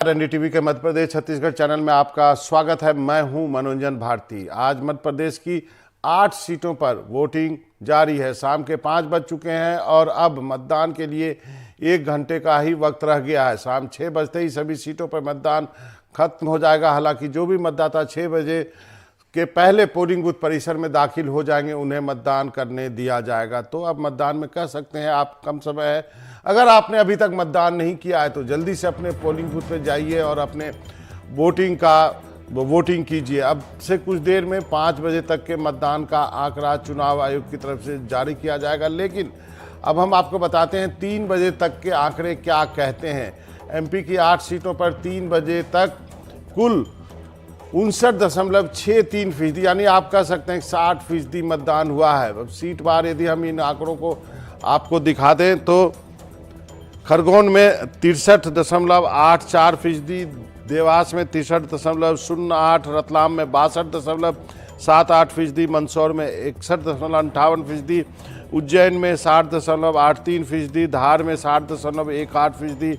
NDTV के Madhya Pradesh Chhattisgarh channel में आपका स्वागत है। मैं हूं मनोरंजन भारती। आज मध्य प्रदेश की 8 सीटों पर वोटिंग जारी है। शाम के 5 बज चुके हैं और अब मतदान के लिए 1 घंटे का ही वक्त रह गया है। शाम 6 बजते ही सभी सीटों पर मतदान खत्म हो जाएगा। हालांकि जो भी मतदाता 6 बजे के पहले पोलिंग बूथ परिसर में दाखिल हो जाएंगे उन्हें मतदान करने दिया जाएगा। तो अब मतदान में कह सकते हैं आप कम समय है। अगर आपने अभी तक मतदान नहीं किया है तो जल्दी से अपने पोलिंग बूथ पे जाइए और अपने वोटिंग कीजिए। अब से कुछ देर में 5 बजे तक के मतदान का आंकड़ा चुनाव आयोग की तरफ से जारी किया जाएगा। लेकिन अब हम आपको बताते हैं 3 बजे तक के आंकड़े क्या कहते हैं। एमपी की 8 सीटों पर 3 बजे तक कुल 59.63% यानी आप कह सकते हैं 60% मतदान हुआ है। अब सीट वार यदि हम इन आंकड़ों को आपको दिखा दें तो खरगोन में 63.84%, देवास में 63.08%, रतलाम में 62.78%, मंदसौर में 61.58%, उज्जैन में 60.83%, धार में 60.18%,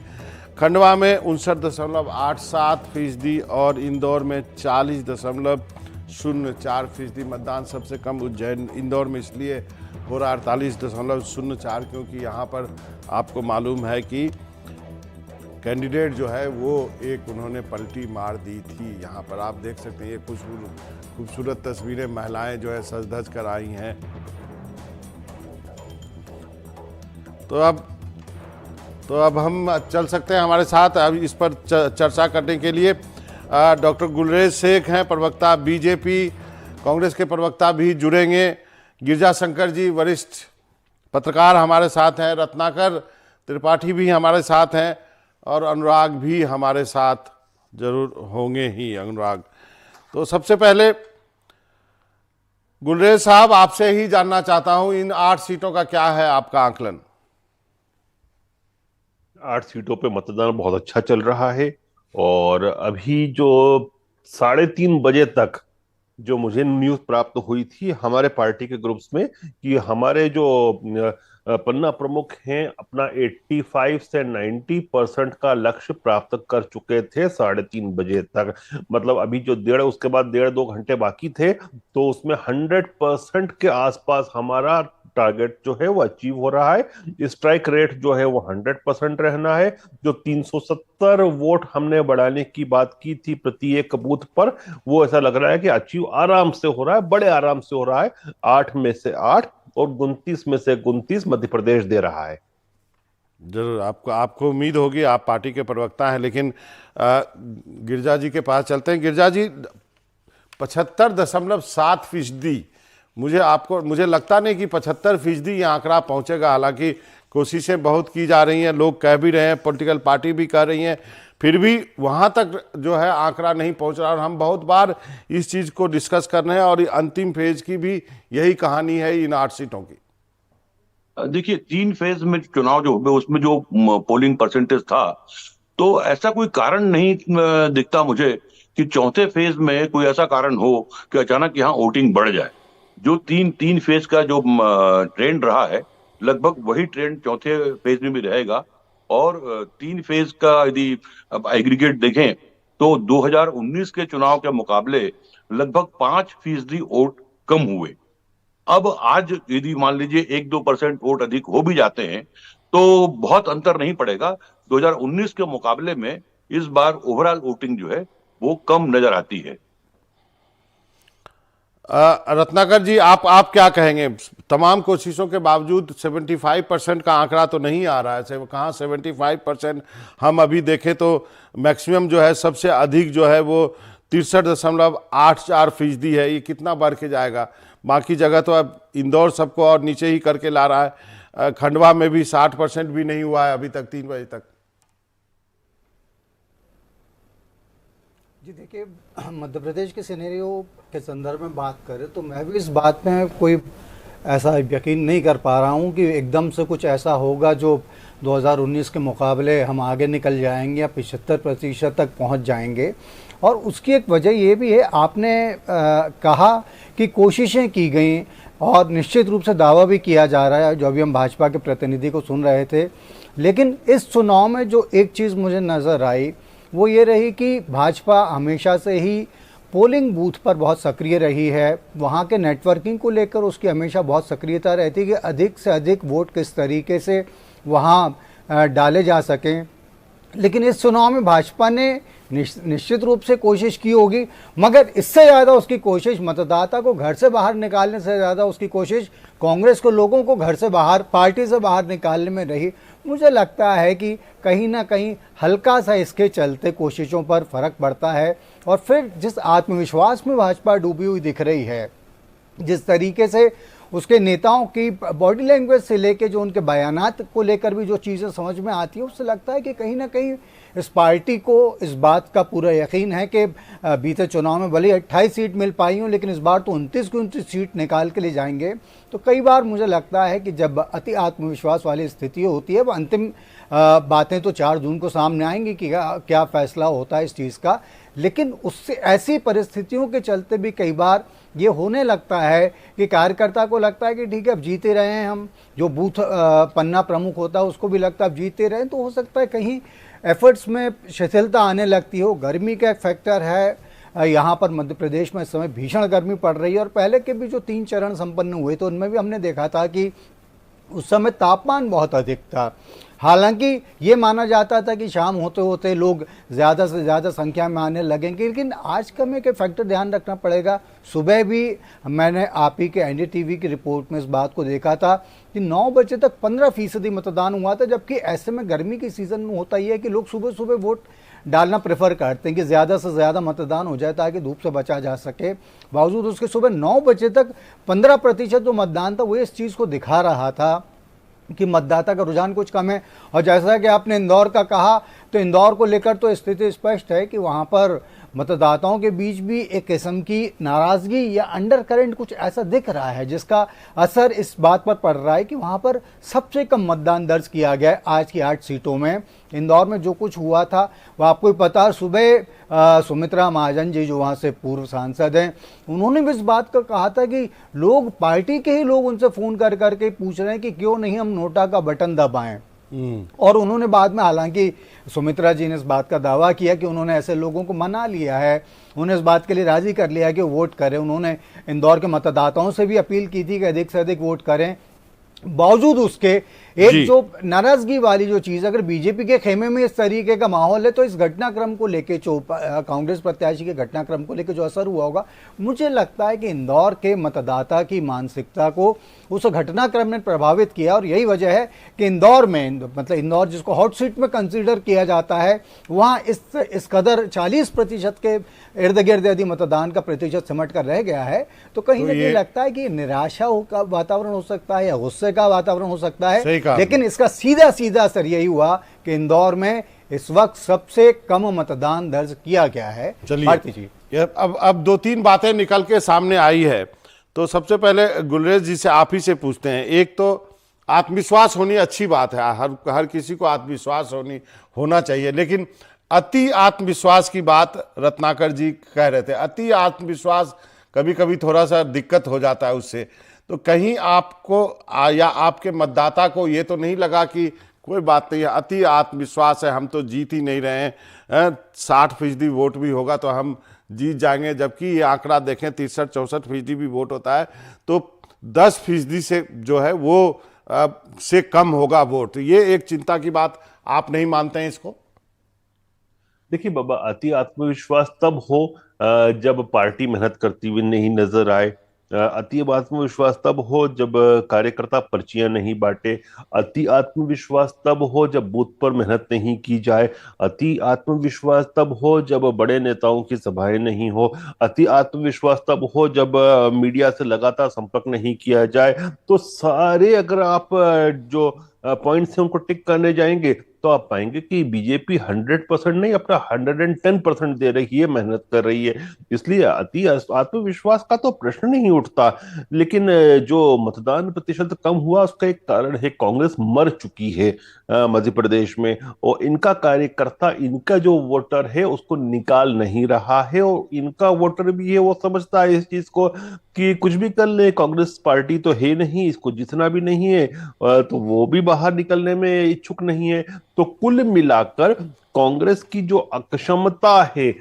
खंडवा में 59.87% और इंदौर में 40.04%। मतदान सबसे कम उज्जैन इंदौर में इसलिए हो रहा 48.04 क्योंकि यहाँ पर आपको मालूम है कि कैंडिडेट जो है वो एक उन्होंने पलटी मार दी थी। यहाँ पर आप देख सकते हैं ये कुछ खूबसूरत तस्वीरें महिलाएं जो है सज धज कर आई हैं। तो अब हम चल सकते हैं हमारे साथ अब इस पर चर्चा करने के लिए डॉक्टर गुलरेज शेख हैं, प्रवक्ता बीजेपी। कांग्रेस के प्रवक्ता भी जुड़ेंगे। गिरजा शंकर जी वरिष्ठ पत्रकार हमारे साथ हैं, रत्नाकर त्रिपाठी भी हमारे साथ हैं और अनुराग भी हमारे साथ जरूर होंगे ही। अनुराग, तो सबसे पहले गुलरेज साहब आपसे ही जानना चाहता हूं इन 8 सीटों का क्या है आपका आकलन। 8 सीटों पे मतदान बहुत अच्छा चल रहा है और अभी जो 3:30 बजे तक जो मुझे न्यूज प्राप्त हुई थी हमारे पार्टी के ग्रुप्स में कि हमारे जो पन्ना प्रमुख हैं अपना 85 से 90% का लक्ष्य प्राप्त कर चुके थे 3:30 बजे तक। मतलब अभी जो उसके बाद 1.5-2 घंटे बाकी थे तो उसमें 100% के आसपास हमारा टारगेट जो है वो अचीव हो रहा है। स्ट्राइक रेट जो है वो 100% रहना है। जो 370 वोट हमने बढ़ाने की बात की थी प्रति एक बूथ पर, वो ऐसा लग रहा है कि अचीव आराम से हो रहा है, बड़े आराम से हो रहा है। 8 में से 8 और 29 में से 29 मध्य प्रदेश दे रहा है। जरूर आपको उम्मीद होगी, आप पार्टी के प्रवक्ता हैं। लेकिन गिरजा जी के पास चलते हैं। गिरजा जी, 75.7% मुझे लगता नहीं कि 75% ये आंकड़ा पहुंचेगा। हालांकि कोशिशें बहुत की जा रही हैं, लोग कह भी रहे हैं, पॉलिटिकल पार्टी भी कह रही हैं, फिर भी वहां तक जो है आंकड़ा नहीं पहुंच रहा। और हम बहुत बार इस चीज़ को डिस्कस कर रहे हैं और अंतिम फेज की भी यही कहानी है इन 8 सीटों की। देखिए, 3 फेज में चुनाव जो हुए उसमें जो पोलिंग परसेंटेज था, तो ऐसा कोई कारण नहीं दिखता मुझे कि चौथे फेज में कोई ऐसा कारण हो कि अचानक यहाँ वोटिंग बढ़ जाए। जो तीन फेज का जो ट्रेंड रहा है, लगभग वही ट्रेंड चौथे फेज में भी रहेगा। और 3 फेज का यदि अब एग्रीगेट देखें तो 2019 के चुनाव के मुकाबले लगभग 5% वोट कम हुए। अब आज यदि मान लीजिए 1-2% वोट अधिक हो भी जाते हैं तो बहुत अंतर नहीं पड़ेगा। 2019 के मुकाबले में इस बार ओवरऑल वोटिंग जो है वो कम नजर आती है। रत्नाकर जी, आप क्या कहेंगे? तमाम कोशिशों के बावजूद 75% का आंकड़ा तो नहीं आ रहा है। कहाँ 75%? हम अभी देखें तो मैक्सिमम जो है सबसे अधिक जो है वो 63.84% है। ये कितना बढ़ के जाएगा? बाकी जगह तो अब इंदौर सबको और नीचे ही करके ला रहा है। खंडवा में भी 60% भी नहीं हुआ है अभी तक 3 बजे तक। जी देखिए, मध्य प्रदेश के सिनेरियो के संदर्भ में बात करें तो मैं भी इस बात में कोई ऐसा यकीन नहीं कर पा रहा हूं कि एकदम से कुछ ऐसा होगा जो 2019 के मुकाबले हम आगे निकल जाएंगे या 75% तक पहुंच जाएंगे। और उसकी एक वजह ये भी है, आपने कहा कि कोशिशें की गई और निश्चित रूप से दावा भी किया जा रहा है, जो अभी हम भाजपा के प्रतिनिधि को सुन रहे थे। लेकिन इस चुनाव में जो एक चीज़ मुझे नज़र आई वो ये रही कि भाजपा हमेशा से ही पोलिंग बूथ पर बहुत सक्रिय रही है, वहाँ के नेटवर्किंग को लेकर उसकी हमेशा बहुत सक्रियता रहती है कि अधिक से अधिक वोट किस तरीके से वहाँ डाले जा सकें। लेकिन इस चुनाव में भाजपा ने निश्चित रूप से कोशिश की होगी, मगर इससे ज़्यादा उसकी कोशिश मतदाता को घर से बाहर निकालने से ज़्यादा उसकी कोशिश कांग्रेस को, लोगों को घर से बाहर, पार्टी से बाहर निकालने में रही। मुझे लगता है कि कहीं ना कहीं हल्का सा इसके चलते कोशिशों पर फर्क पड़ता है। और फिर जिस आत्मविश्वास में भाजपा डूबी हुई दिख रही है, जिस तरीके से उसके नेताओं की बॉडी लैंग्वेज से लेके जो उनके बयानात को लेकर भी जो चीज़ें समझ में आती है, उससे लगता है कि कहीं ना कहीं इस पार्टी को इस बात का पूरा यकीन है कि बीते चुनाव में भले 28 सीट मिल पाई हों, लेकिन इस बार तो 29 की 29 सीट निकाल के ले जाएंगे। तो कई बार मुझे लगता है कि जब अति आत्मविश्वास वाली स्थिति होती है, वो अंतिम बातें तो 4 जून को सामने आएंगी कि क्या फैसला होता है इस चीज़ का। लेकिन उससे ऐसी परिस्थितियों के चलते भी कई बार ये होने लगता है कि कार्यकर्ता को लगता है कि ठीक है अब जीते रहे हैं हम, जो बूथ पन्ना प्रमुख होता है उसको भी लगता है अब जीते रहे हैं। तो हो सकता है कहीं एफर्ट्स में शिथिलता आने लगती हो। गर्मी का एक फैक्टर है, यहाँ पर मध्य प्रदेश में इस समय भीषण गर्मी पड़ रही है, और पहले के भी जो 3 चरण संपन्न हुए तो उनमें भी हमने देखा था कि उस समय तापमान बहुत अधिक था। हालांकि ये माना जाता था कि शाम होते होते लोग ज़्यादा से ज़्यादा संख्या में आने लगेंगे, लेकिन आज का में के फैक्टर ध्यान रखना पड़ेगा। सुबह भी मैंने आप ही के एनडीटीवी की रिपोर्ट में इस बात को देखा था कि 9 बजे तक 15% मतदान हुआ था, जबकि ऐसे में गर्मी के सीज़न में होता ही है कि लोग सुबह सुबह वोट डालना प्रेफर करते हैं कि ज़्यादा से ज़्यादा मतदान हो जाए ताकि धूप से बचा जा सके। बावजूद उसके सुबह 9 बजे तक 15% जो मतदान था वो इस चीज़ को दिखा रहा था कि मतदाता का रुझान कुछ कम है। और जैसा कि आपने इंदौर का कहा, तो इंदौर को लेकर तो स्थिति स्पष्ट है कि वहाँ पर मतदाताओं के बीच भी एक किस्म की नाराज़गी या अंडर करंट कुछ ऐसा दिख रहा है, जिसका असर इस बात पर पड़ रहा है कि वहाँ पर सबसे कम मतदान दर्ज किया गया है आज की 8 सीटों में। इंदौर में जो कुछ हुआ था वो आपको ही पता। सुबह सुमित्रा महाजन जी जो वहाँ से पूर्व सांसद हैं, उन्होंने भी इस बात का कहा था कि लोग, पार्टी के ही लोग उनसे फ़ोन कर करके पूछ रहे हैं कि क्यों नहीं हम नोटा का बटन दबाएं। और उन्होंने बाद में, हालांकि सुमित्रा जी ने इस बात का दावा किया कि उन्होंने ऐसे लोगों को मना लिया है, उन्हें इस बात के लिए राजी कर लिया है कि वो वोट करें। उन्होंने इंदौर के मतदाताओं से भी अपील की थी कि अधिक से अधिक वोट करें। बावजूद उसके एक जो नाराजगी वाली जो चीज, अगर बीजेपी के खेमे में इस तरीके का माहौल है, तो इस घटनाक्रम को लेके जो कांग्रेस प्रत्याशी के घटनाक्रम को लेके जो असर हुआ होगा, मुझे लगता है कि इंदौर के मतदाता की मानसिकता को उस घटनाक्रम ने प्रभावित किया। और यही वजह है कि इंदौर में, मतलब इंदौर जिसको हॉट सीट में कंसीडर किया जाता है, वहाँ इस कदर 40% के इर्द गिर्द यदि मतदान का प्रतिशत सिमट कर रह गया है, तो कहीं ना कहीं लगता है कि निराशा का वातावरण हो सकता है या गुस्से का वातावरण हो सकता है। लेकिन इसका सीधा सीधा असर यही हुआ कि इंदौर में इस वक्त सबसे कम मतदान दर्ज किया गया है। भारती जी, अब 2-3 बातें निकल के सामने आई है, तो सबसे पहले गुलरेज जी से आप ही से पूछते हैं। एक तो आत्मविश्वास होनी अच्छी बात है, हर किसी को आत्मविश्वास होना चाहिए, लेकिन अति आत्मविश्वास की बात रत्नाकर जी कह रहे थे। अति आत्मविश्वास कभी कभी थोड़ा सा दिक्कत हो जाता है उससे। तो कहीं आपको या आपके मतदाता को ये तो नहीं लगा कि कोई बात नहीं है, अति आत्मविश्वास है, हम तो जीत ही नहीं रहे हैं, 60% वोट भी होगा तो हम जीत जाएंगे, जबकि ये आंकड़ा देखें 63-64% भी वोट होता है, तो 10% से जो है वो से कम होगा वोट। ये एक चिंता की बात आप नहीं मानते हैं इसको? देखिए बाबा, अति आत्मविश्वास तब हो जब पार्टी मेहनत करती हुई नहीं नजर आए। अति आत्मविश्वास तब हो जब कार्यकर्ता पर्चियां नहीं बांटे। अति आत्मविश्वास तब हो जब बूथ पर मेहनत नहीं की जाए। अति आत्मविश्वास तब हो जब बड़े नेताओं की सभाएं नहीं हो। अति आत्मविश्वास तब हो जब मीडिया से लगातार संपर्क नहीं किया जाए। तो सारे अगर आप जो पॉइंट्स हैं उनको टिक करने जाएंगे तो आप पाएंगे कि बीजेपी 100% नहीं, अपना 110% दे रही है, मेहनत कर रही है। इसलिए अति आत्मविश्वास का तो प्रश्न नहीं उठता। लेकिन जो मतदान प्रतिशत कम हुआ उसका एक कारण है, कांग्रेस मर चुकी है मध्य प्रदेश में, और इनका कार्यकर्ता, इनका जो वोटर है उसको निकाल नहीं रहा है, और इनका वोटर भी है वो समझता है इस चीज को कि कुछ भी कर ले, कांग्रेस पार्टी तो है नहीं, इसको जीतना भी नहीं है, तो वो भी बाहर निकलने में इच्छुक नहीं है। तो कुल मिलाकर कांग्रेस की जो अक्षमता है,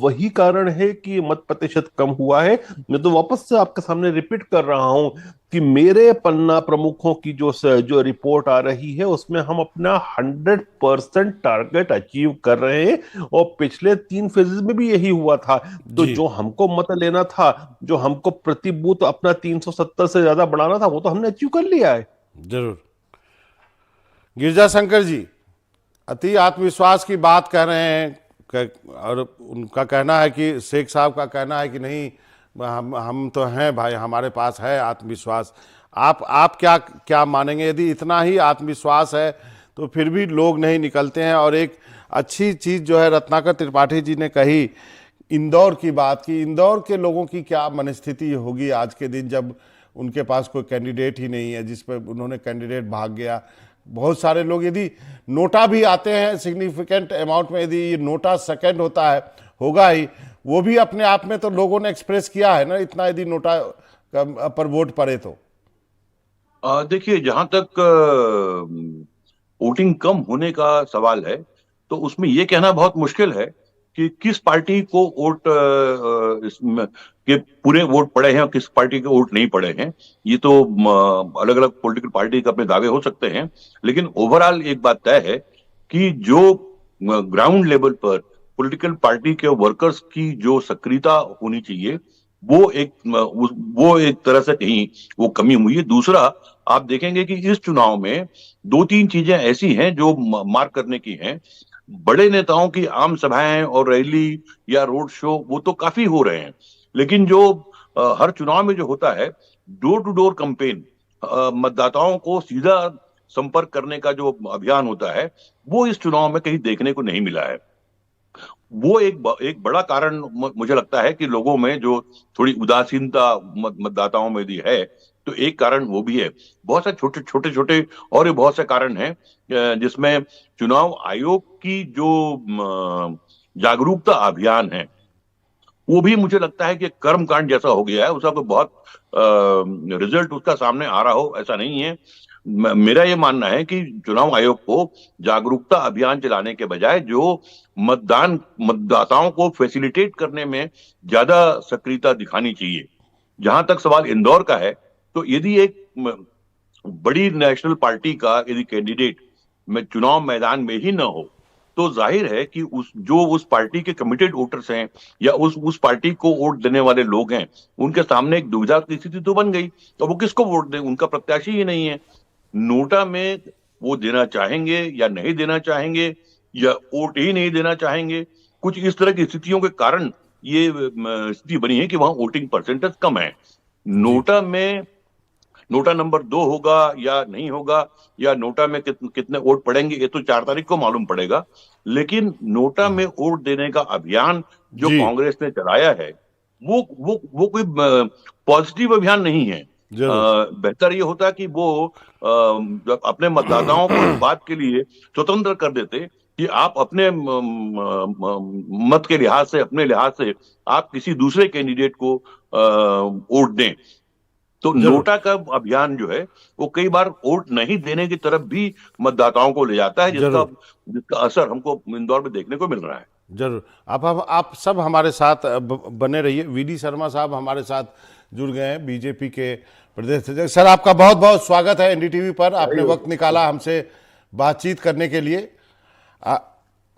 वही कारण है कि मत प्रतिशत कम हुआ है। मैं तो वापस से आपके सामने रिपीट कर रहा हूं कि मेरे पन्ना प्रमुखों की जो रिपोर्ट आ रही है उसमें हम अपना 100% टारगेट अचीव कर रहे हैं, और पिछले 3 फेजेस में भी यही हुआ था। तो जी जो हमको मत लेना था, जो हमको प्रति बूथ अपना 370 से ज्यादा बढ़ाना था, वो तो हमने अचीव कर लिया है। जरूर। गिरजा शंकर जी अति आत्मविश्वास की बात कर रहे हैं, और उनका कहना है कि शेख साहब का कहना है कि नहीं, हम तो हैं भाई, हमारे पास है आत्मविश्वास। आप क्या क्या मानेंगे? यदि इतना ही आत्मविश्वास है तो फिर भी लोग नहीं निकलते हैं। और एक अच्छी चीज़ जो है रत्नाकर त्रिपाठी जी ने कही, इंदौर की बात की, इंदौर के लोगों की क्या मनस्थिति होगी आज के दिन जब उनके पास कोई कैंडिडेट ही नहीं है, जिस पर उन्होंने कैंडिडेट भाग गया। बहुत सारे लोग, यदि नोटा भी आते हैं सिग्निफिकेंट अमाउंट में, यदि ये नोटा सेकंड होता है, होगा ही, वो भी अपने आप में तो लोगों ने एक्सप्रेस किया है ना, इतना यदि नोटा पर वोट पड़े तो। देखिए, जहां तक वोटिंग कम होने का सवाल है, तो उसमें ये कहना बहुत मुश्किल है कि किस पार्टी को वोट इसमें के पूरे वोट पड़े हैं और किस पार्टी के वोट नहीं पड़े हैं। ये तो अलग अलग पॉलिटिकल पार्टी के अपने दावे हो सकते हैं, लेकिन ओवरऑल एक बात तय है कि जो ग्राउंड लेवल पर पॉलिटिकल पार्टी के वर्कर्स की जो सक्रियता होनी चाहिए, वो एक तरह से कहीं वो कमी हुई है। दूसरा, आप देखेंगे कि इस चुनाव में दो तीन चीजें ऐसी हैं जो मार्क करने की हैं। बड़े नेताओं की आम सभाएं और रैली या रोड शो वो तो काफी हो रहे हैं, लेकिन जो हर चुनाव में जो होता है, डोर टू डोर कैंपेन, मतदाताओं को सीधा संपर्क करने का जो अभियान होता है, वो इस चुनाव में कहीं देखने को नहीं मिला है। वो एक बड़ा कारण मुझे लगता है कि लोगों में जो थोड़ी उदासीनता मतदाताओं में भी है, तो एक कारण वो भी है। बहुत सारे छोटे छोटे छोटे और भी बहुत से कारण हैं, जिसमें चुनाव आयोग की जो जागरूकता अभियान है, वो भी मुझे लगता है कि कर्मकांड जैसा हो गया है। उसका कोई बहुत रिजल्ट उसका सामने आ रहा हो ऐसा नहीं है। मेरा ये मानना है कि चुनाव आयोग को जागरूकता अभियान चलाने के बजाय जो मतदाताओं को फैसिलिटेट करने में ज्यादा सक्रियता दिखानी चाहिए। जहां तक सवाल इंदौर का है, तो यदि एक बड़ी नेशनल पार्टी का यदि कैंडिडेट में चुनाव मैदान में ही न हो, तो जाहिर है कि उस पार्टी के कमिटेड वोटर्स हैं या उस पार्टी को वोट देने वाले लोग हैं, उनके सामने एक दुविधा की स्थिति तो बन गई। तो वो किसको वोट दें? उनका प्रत्याशी ही नहीं है। नोटा में वो देना चाहेंगे या नहीं देना चाहेंगे, या वोट ही नहीं देना चाहेंगे। कुछ इस तरह की स्थितियों के कारण ये स्थिति बनी है कि वहां वोटिंग परसेंटेज कम है। जी नोटा नंबर 2 होगा या नहीं होगा, या नोटा में कितने वोट पड़ेंगे, ये तो 4 तारीख को मालूम पड़ेगा। लेकिन नोटा में वोट देने का अभियान जो जी कांग्रेस ने चलाया है, वो कोई पॉजिटिव अभियान नहीं है। जरूर। बेहतर ये होता कि वो अपने मतदाताओं को इस बात के लिए स्वतंत्र कर देते कि आप अपने मत के लिहाज से, अपने लिहाज से आप किसी दूसरे कैंडिडेट को वोट दें। तो जरूर। नोटा का अभियान जो है, वो कई बार वोट नहीं देने की तरफ भी मतदाताओं को ले जाता है, जिसका असर हमको इंदौर में देखने को मिल रहा है। जरूर। आप सब हमारे साथ बने रहिए। वीडी शर्मा साहब हमारे साथ जुड़ गए हैं, बीजेपी के प्रदेश अध्यक्ष। सर, आपका बहुत बहुत स्वागत है एनडीटीवी पर। आपने वक्त निकाला हमसे बातचीत करने के लिए।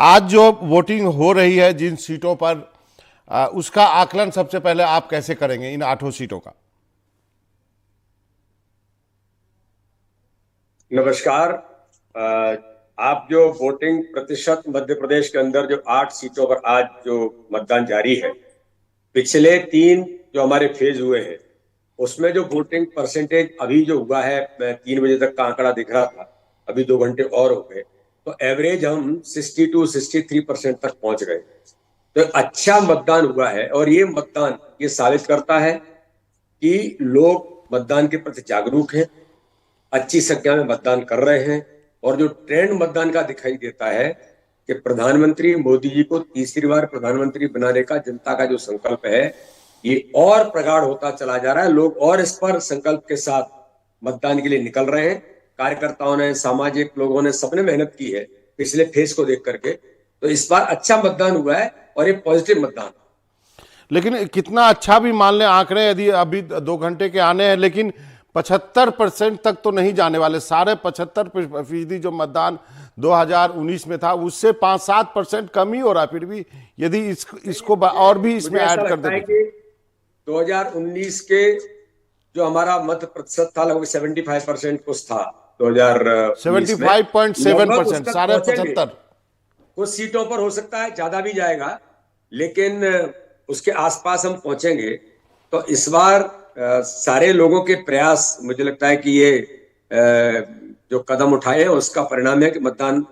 आज जो वोटिंग हो रही है जिन सीटों पर, उसका आकलन सबसे पहले आप कैसे करेंगे, इन 8 सीटों का? नमस्कार। आप जो वोटिंग प्रतिशत मध्य प्रदेश के अंदर जो 8 सीटों पर आज जो मतदान जारी है, पिछले 3 जो हमारे फेज हुए हैं उसमें जो वोटिंग परसेंटेज अभी जो हुआ है, 3 बजे तक का आंकड़ा दिख रहा था, अभी 2 घंटे और हो गए, तो एवरेज हम 62-63% तक पहुंच गए। तो अच्छा मतदान हुआ है, और ये मतदान ये साबित करता है कि लोग मतदान के प्रति जागरूक हैं, अच्छी संख्या में मतदान कर रहे हैं। और जो ट्रेंड मतदान का दिखाई देता है कि प्रधानमंत्री मोदी जी को तीसरी बार प्रधानमंत्री बनाने का जनता का जो संकल्प है, ये और प्रगाढ़ होता चला जा रहा है। लोग और इस पर संकल्प के साथ मतदान के लिए निकल रहे हैं। कार्यकर्ताओं ने, सामाजिक लोगों ने, सबने मेहनत की है पिछले फेज को देख करके। तो इस बार अच्छा मतदान हुआ है और ये पॉजिटिव मतदान। लेकिन कितना अच्छा भी मान लें आंकड़े, यदि अभी 2 घंटे के आने हैं, लेकिन 75% तक तो नहीं जाने वाले। 75.5% जो मतदान 2019 में था उससे 5-7% कम ही हो रहा है। फिर भी यदि इसको और भी इसमें ऐड कर देते 2019 के जो हमारा मत प्रतिशत था लगभग 75% कुछ था 2019 में। 75.7%, 75.5। कुछ सीटों पर हो सकता है ज्यादा भी जाएगा, लेकिन उसके आसपास हम पहुंचेंगे। तो इस बार सारे लोगों के प्रयास, मुझे लगता है कि ये जो कदम उठाए हैं उसका परिणाम है कि मतदान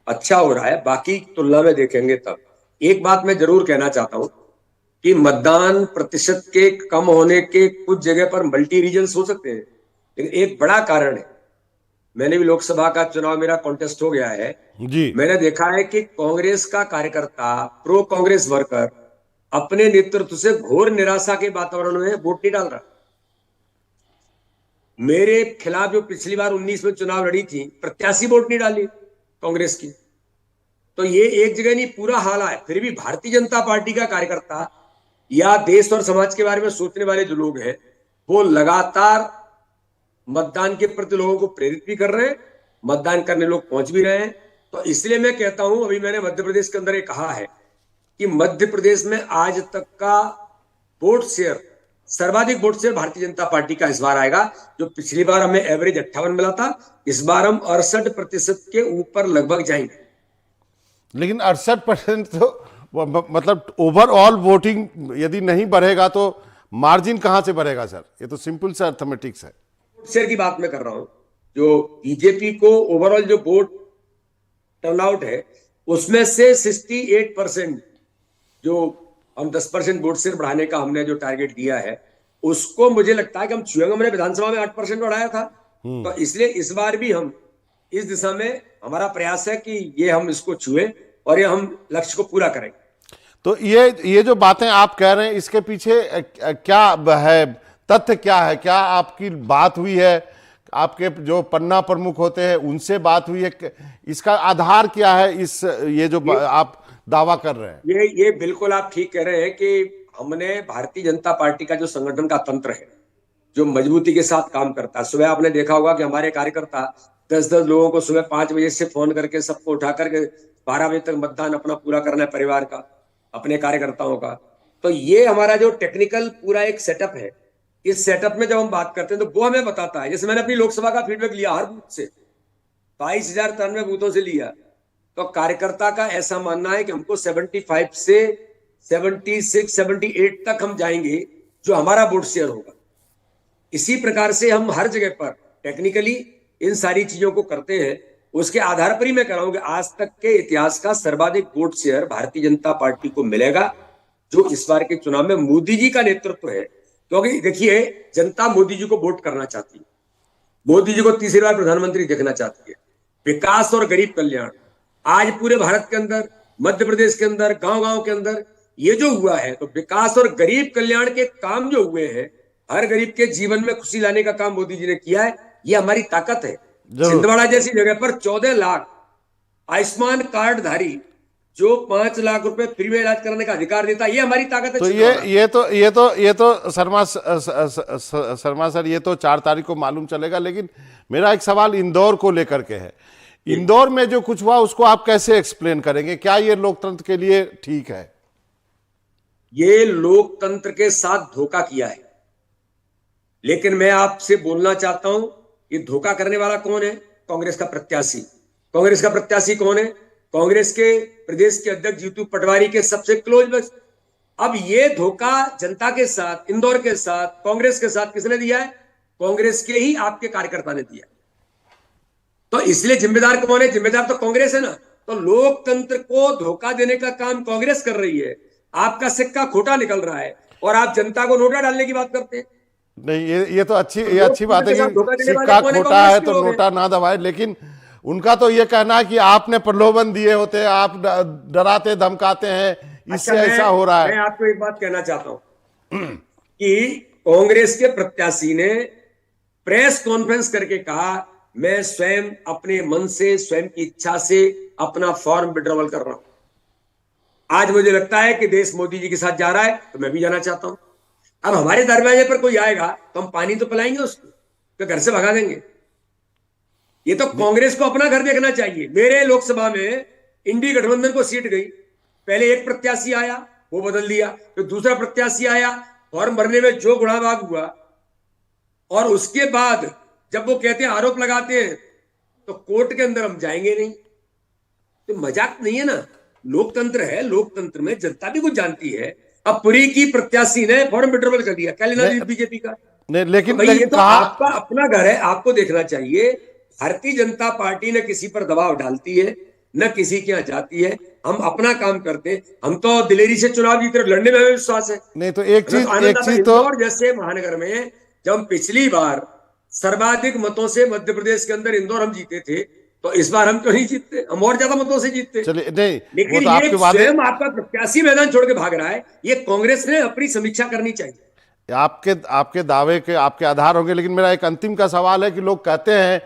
अच्छा हो रहा है। बाकी तुलना में देखेंगे तब। एक बात मैं जरूर कहना चाहता हूं कि मतदान प्रतिशत के कम होने के कुछ जगह पर मल्टी रीजन्स हो सकते हैं, लेकिन एक बड़ा कारण है, मैंने भी लोकसभा का चुनाव, मेरा कॉन्टेस्ट हो गया है जी, मैंने देखा है कि कांग्रेस का कार्यकर्ता, प्रो कांग्रेस वर्कर अपने नेतृत्व से घोर निराशा के वातावरण में वोट नहीं डाल रहा। मेरे खिलाफ जो पिछली बार 19 में चुनाव लड़ी थी, प्रत्याशी वोट नहीं डाली कांग्रेस की। तो ये एक जगह नहीं, पूरा हाल है। फिर भी भारतीय जनता पार्टी का कार्यकर्ता या देश और समाज के बारे में सोचने वाले जो लोग हैं, वो लगातार मतदान के प्रति लोगों को प्रेरित भी कर रहे हैं, मतदान करने लोग पहुंच भी रहे हैं। तो इसलिए मैं कहता हूं, अभी मैंने मध्य प्रदेश के अंदर ये कहा है कि मध्य प्रदेश में आज तक का वोट शेयर, सर्वाधिक vote share Bharatiya Janata party का इस बार आएगा। जो पिछली बार हमें एवरेज 58 मिला था, इस बार हम 68% के ऊपर लगभग जाएंगे। लेकिन 68% तो मतलब ओवरऑल वोटिंग यदि नहीं बढ़ेगा तो मार्जिन कहां से बढ़ेगा सर? ये तो सिंपल सा अर्थमेटिक्स है। शेयर की बात मैं कर रहा हूं। जो बीजेपी को ओवरऑल जो वोट टर्नआउट है उसमें से 68%, जो हम 10% वोट शेयर बढ़ाने का हमने जो टारगेट दिया है, उसको मुझे लगता है कि हम छुएंगे। हमने विधानसभा में 8% बढ़ाया था, तो इसलिए इस बार भी हम इस दिशा में, हमारा प्रयास है कि ये हम इसको छुए और ये हम लक्ष्य को पूरा करेंगे। तो ये जो बातें आप कह रहे हैं, इसके पीछे क्या है, तथ्य क्या है? क्या आपकी बात हुई है, आपके जो पन्ना प्रमुख होते हैं उनसे बात हुई है? इसका आधार क्या है? ये जो आप दावा कर रहे हैं, ये बिल्कुल आप ठीक कह रहे हैं कि हमने भारतीय जनता पार्टी का जो संगठन का तंत्र है, जो मजबूती के साथ काम करता है। सुबह आपने देखा होगा कि हमारे कार्यकर्ता 10-10 लोगों को सुबह 5 बजे से फोन करके सबको उठा करके 12 बजे तक मतदान अपना पूरा करना है, परिवार का, अपने कार्यकर्ताओं का। तो ये हमारा जो टेक्निकल पूरा एक सेटअप है, इस सेटअप में जब हम बात करते हैं तो वो हमें बताता है। जैसे मैंने अपनी लोकसभा का फीडबैक लिया हर बूथ से, 22,093 बूथों से लिया, तो कार्यकर्ता का ऐसा मानना है कि हमको 75 से 76, 78 तक हम जाएंगे, जो हमारा वोट शेयर होगा। इसी प्रकार से हम हर जगह पर टेक्निकली इन सारी चीजों को करते हैं। उसके आधार पर ही मैं कह रहा हूं कि आज तक के इतिहास का सर्वाधिक vote share Bharatiya Janata party को मिलेगा, जो इस बार के चुनाव में मोदी जी का नेतृत्व है। क्योंकि देखिए, जनता मोदी जी को वोट करना चाहती है, मोदी जी को तीसरी बार प्रधानमंत्री देखना चाहती है। विकास और गरीब कल्याण आज पूरे भारत के अंदर, मध्य प्रदेश के अंदर, गांव-गांव के अंदर ये जो हुआ है, तो विकास और गरीब कल्याण के काम जो हुए हैं, हर गरीब के जीवन में खुशी लाने का काम मोदी जी ने किया है। ये हमारी ताकत है। छिंदवाड़ा जैसी जगह पर 14 लाख आयुष्मान कार्ड धारी, जो 5 लाख रुपए फ्री में इलाज कराने का अधिकार देता है, ये हमारी ताकत है। तो ये तो शर्मा सर, ये तो 4 तारीख को मालूम चलेगा। लेकिन मेरा एक सवाल इंदौर को लेकर के है। इंदौर में जो कुछ हुआ उसको आप कैसे एक्सप्लेन करेंगे? क्या ये लोकतंत्र के लिए ठीक है? ये लोकतंत्र के साथ धोखा किया है। लेकिन मैं आपसे बोलना चाहता हूं, ये धोखा करने वाला कौन है? कांग्रेस का प्रत्याशी। कांग्रेस का प्रत्याशी कौन है? कांग्रेस के प्रदेश के अध्यक्ष जीतू पटवारी के सबसे क्लोज बस। अब ये धोखा जनता के साथ, इंदौर के साथ, कांग्रेस के साथ किसने दिया है? कांग्रेस के ही आपके कार्यकर्ता ने दिया। तो इसलिए जिम्मेदार कौन है? जिम्मेदार तो कांग्रेस है ना। तो लोकतंत्र को धोखा देने का काम कांग्रेस कर रही है। आपका सिक्का खोटा निकल रहा है और आप जनता को नोटा डालने की बात करते हैं। नहीं, ये तो अच्छी बात है कि सिक्का खोटा है तो नोटा ना दबाए। लेकिन उनका तो ये कहना है कि आपने प्रलोभन दिए होते, आप डराते धमकाते हैं, इससे ऐसा हो रहा है। मैं आपको एक बात कहना चाहता हूं, कि कांग्रेस के प्रत्याशी ने प्रेस कॉन्फ्रेंस करके कहा मैं स्वयं अपने मन से, स्वयं की इच्छा से अपना फॉर्म विड्रॉवल कर रहा हूं। आज मुझे लगता है कि देश मोदी जी के साथ जा रहा है, तो मैं भी जाना चाहता हूं। अब हमारे दरवाजे पर कोई आएगा तो हम पानी तो पिलाएंगे उसको, तो घर से भगा देंगे। ये तो कांग्रेस को अपना घर देखना चाहिए। मेरे लोकसभा में इंडी गठबंधन को सीट गई, पहले एक प्रत्याशी आया, वो बदल दिया, फिर दूसरा प्रत्याशी आया, फॉर्म भरने में जो गुड़ाबाग हुआ, और उसके बाद जब वो कहते हैं, आरोप लगाते हैं, तो कोर्ट के अंदर हम जाएंगे नहीं। तो मजाक नहीं है ना, लोकतंत्र है, लोकतंत्र में जनता भी कुछ जानती है। अब पुरी की प्रत्याशी ने फॉर्म विड्रॉवल कर दिया, क्या लेना बीजेपी का? नहीं, लेकिन तो भाई ये तो आपका अपना घर है, आपको देखना चाहिए। भारतीय जनता पार्टी न किसी पर दबाव डालती है, न किसी के यहाँ जाती है। हम अपना काम करते हैं। हम तो दिलेरी से चुनाव जीते, लड़ने में हमें विश्वास है। नहीं तो एक चीज तो इंदौर जैसे महानगर में जब हम पिछली बार सर्वाधिक मतों से मध्य प्रदेश के अंदर इंदौर हम जीते थे, तो इस बार हम क्यों नहीं जीतते? हम और ज्यादा मतों से जीतते। चलिए, नहीं, लेकिन वो तो ये स्वयं आपका प्रत्याशी मैदान छोड़ के भाग रहा है। ये कांग्रेस ने अपनी समीक्षा करनी चाहिए। आपके दावे के आपके आधार होंगे, लेकिन मेरा एक अंतिम का सवाल है कि लोग कहते हैं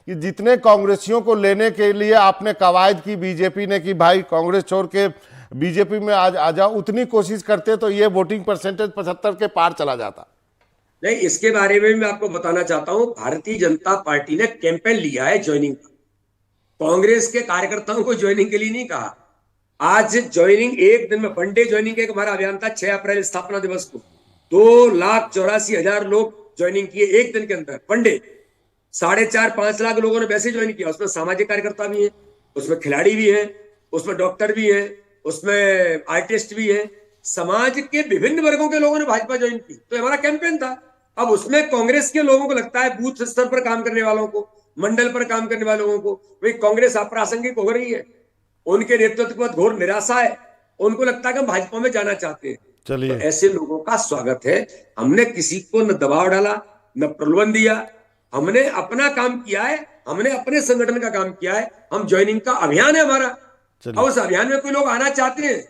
कि जितने कांग्रेसियों को लेने के लिए आपने कवायद की, बीजेपी ने की, भाई कांग्रेस छोड़ के बीजेपी में आ जाओ, उतनी कोशिश करते तो ये वोटिंग परसेंटेज 75 के पार चला जाता। नहीं, इसके बारे में मैं आपको बताना चाहता हूं। भारतीय जनता पार्टी ने कैंपेन लिया है ज्वाइनिंग का। कांग्रेस के कार्यकर्ताओं को ज्वाइनिंग के लिए नहीं कहा। आज ज्वाइनिंग एक दिन में, वन डे ज्वाइनिंग का हमारा अभियान था 6 अप्रैल स्थापना दिवस को। 2,84,000 लोग ज्वाइनिंग किए एक दिन के अंदर, वन डे। 4.5-5 लाख लोगों ने वैसे ज्वाइन किया। उसमें सामाजिक कार्यकर्ता भी है, उसमें खिलाड़ी भी है, उसमें डॉक्टर भी है, उसमें आर्टिस्ट भी है। समाज के विभिन्न वर्गों के लोगों ने भाजपा ज्वाइन की, तो हमारा कैंपेन था। अब उसमें कांग्रेस के लोगों को लगता है, बूथ स्तर पर काम करने वालों को, मंडल पर काम करने वाले लोगों को, भाई कांग्रेस अप्रासंगिक हो रही है, उनके नेतृत्व पर घोर निराशा है, उनको लगता है कि हम भाजपा में जाना चाहते हैं। चलिए, तो ऐसे लोगों का स्वागत है। हमने किसी को न दबाव डाला, न प्रलोभन दिया। हमने अपना काम किया है, हमने अपने संगठन का काम किया है। हम ज्वाइनिंग का अभियान है हमारा। अब उस अभियान में कोई लोग आना चाहते हैं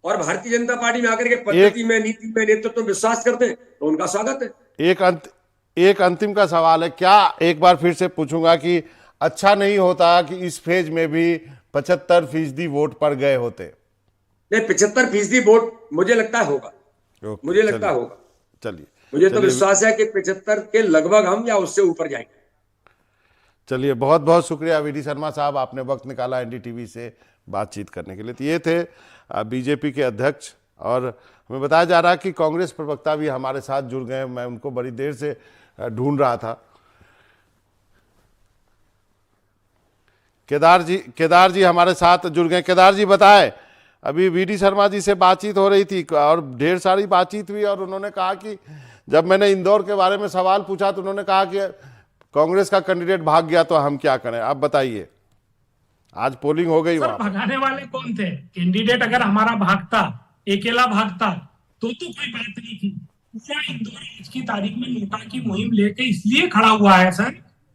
और भारतीय जनता पार्टी में आकर के पद्धति में, नीति में, नेतृत्व में विश्वास करते हैं, तो उनका स्वागत है। एक अंतिम का सवाल है, क्या एक बार फिर से पूछूंगा कि अच्छा नहीं होता कि इस फेज में भी 75% वोट पड़ गए होते? नहीं, 75% वोट मुझे लगता है होगा। मुझे लगता होगा। चलिए, मुझे तो विश्वास है कि 75 के लगभग हम या उससे ऊपर जाएंगे। चलिए, बहुत बहुत शुक्रिया वीडी शर्मा साहब, आपने वक्त निकाला एनडीटीवी से बातचीत करने के लिए। तो ये थे बीजेपी के अध्यक्ष, और हमें बताया जा रहा है कि कांग्रेस प्रवक्ता भी हमारे साथ जुड़ गए। मैं उनको बड़ी देर से ढूंढ रहा था। केदार जी हमारे साथ जुड़ गए। केदार जी बताएं, अभी वीडी शर्मा जी से बातचीत हो रही थी और ढेर सारी बातचीत हुई, और उन्होंने कहा कि जब मैंने इंदौर के बारे में सवाल पूछा तो उन्होंने कहा कि कांग्रेस का कैंडिडेट भाग गया तो हम क्या करें। आप बताइए, आज पोलिंग हो गई वहां। भगाने वाले कौन थे? कैंडिडेट अगर हमारा भागता, अकेला भागता, तो कोई बात नहीं थी। पूरा इंदौर आज की तारीख में नोटा की मुहिम लेके इसलिए खड़ा हुआ है सर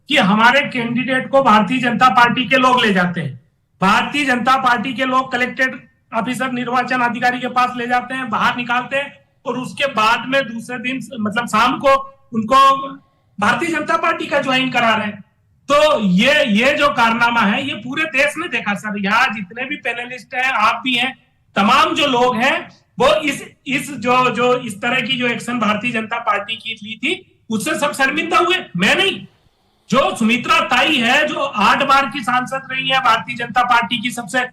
कि हमारे कैंडिडेट को भारतीय जनता पार्टी के लोग ले जाते हैं। भारतीय जनता पार्टी के लोग कलेक्टेड ऑफिसर, निर्वाचन अधिकारी के पास ले जाते हैं, बाहर निकालते हैं, और उसके बाद में दूसरे दिन मतलब शाम को उनको भारतीय जनता पार्टी का ज्वाइन करा रहे हैं। तो ये जो कारनामा है, ये पूरे देश ने देखा सर। यहाँ जितने भी पैनलिस्ट हैं, आप भी हैं, तमाम जो लोग हैं, वो इस जो इस तरह की जो एक्शन भारतीय जनता पार्टी की ली थी, उससे सब शर्मिंदा हुए। मैं नहीं, जो सुमित्रा ताई है, जो 8 बार की सांसद रही है, भारतीय जनता पार्टी की सबसे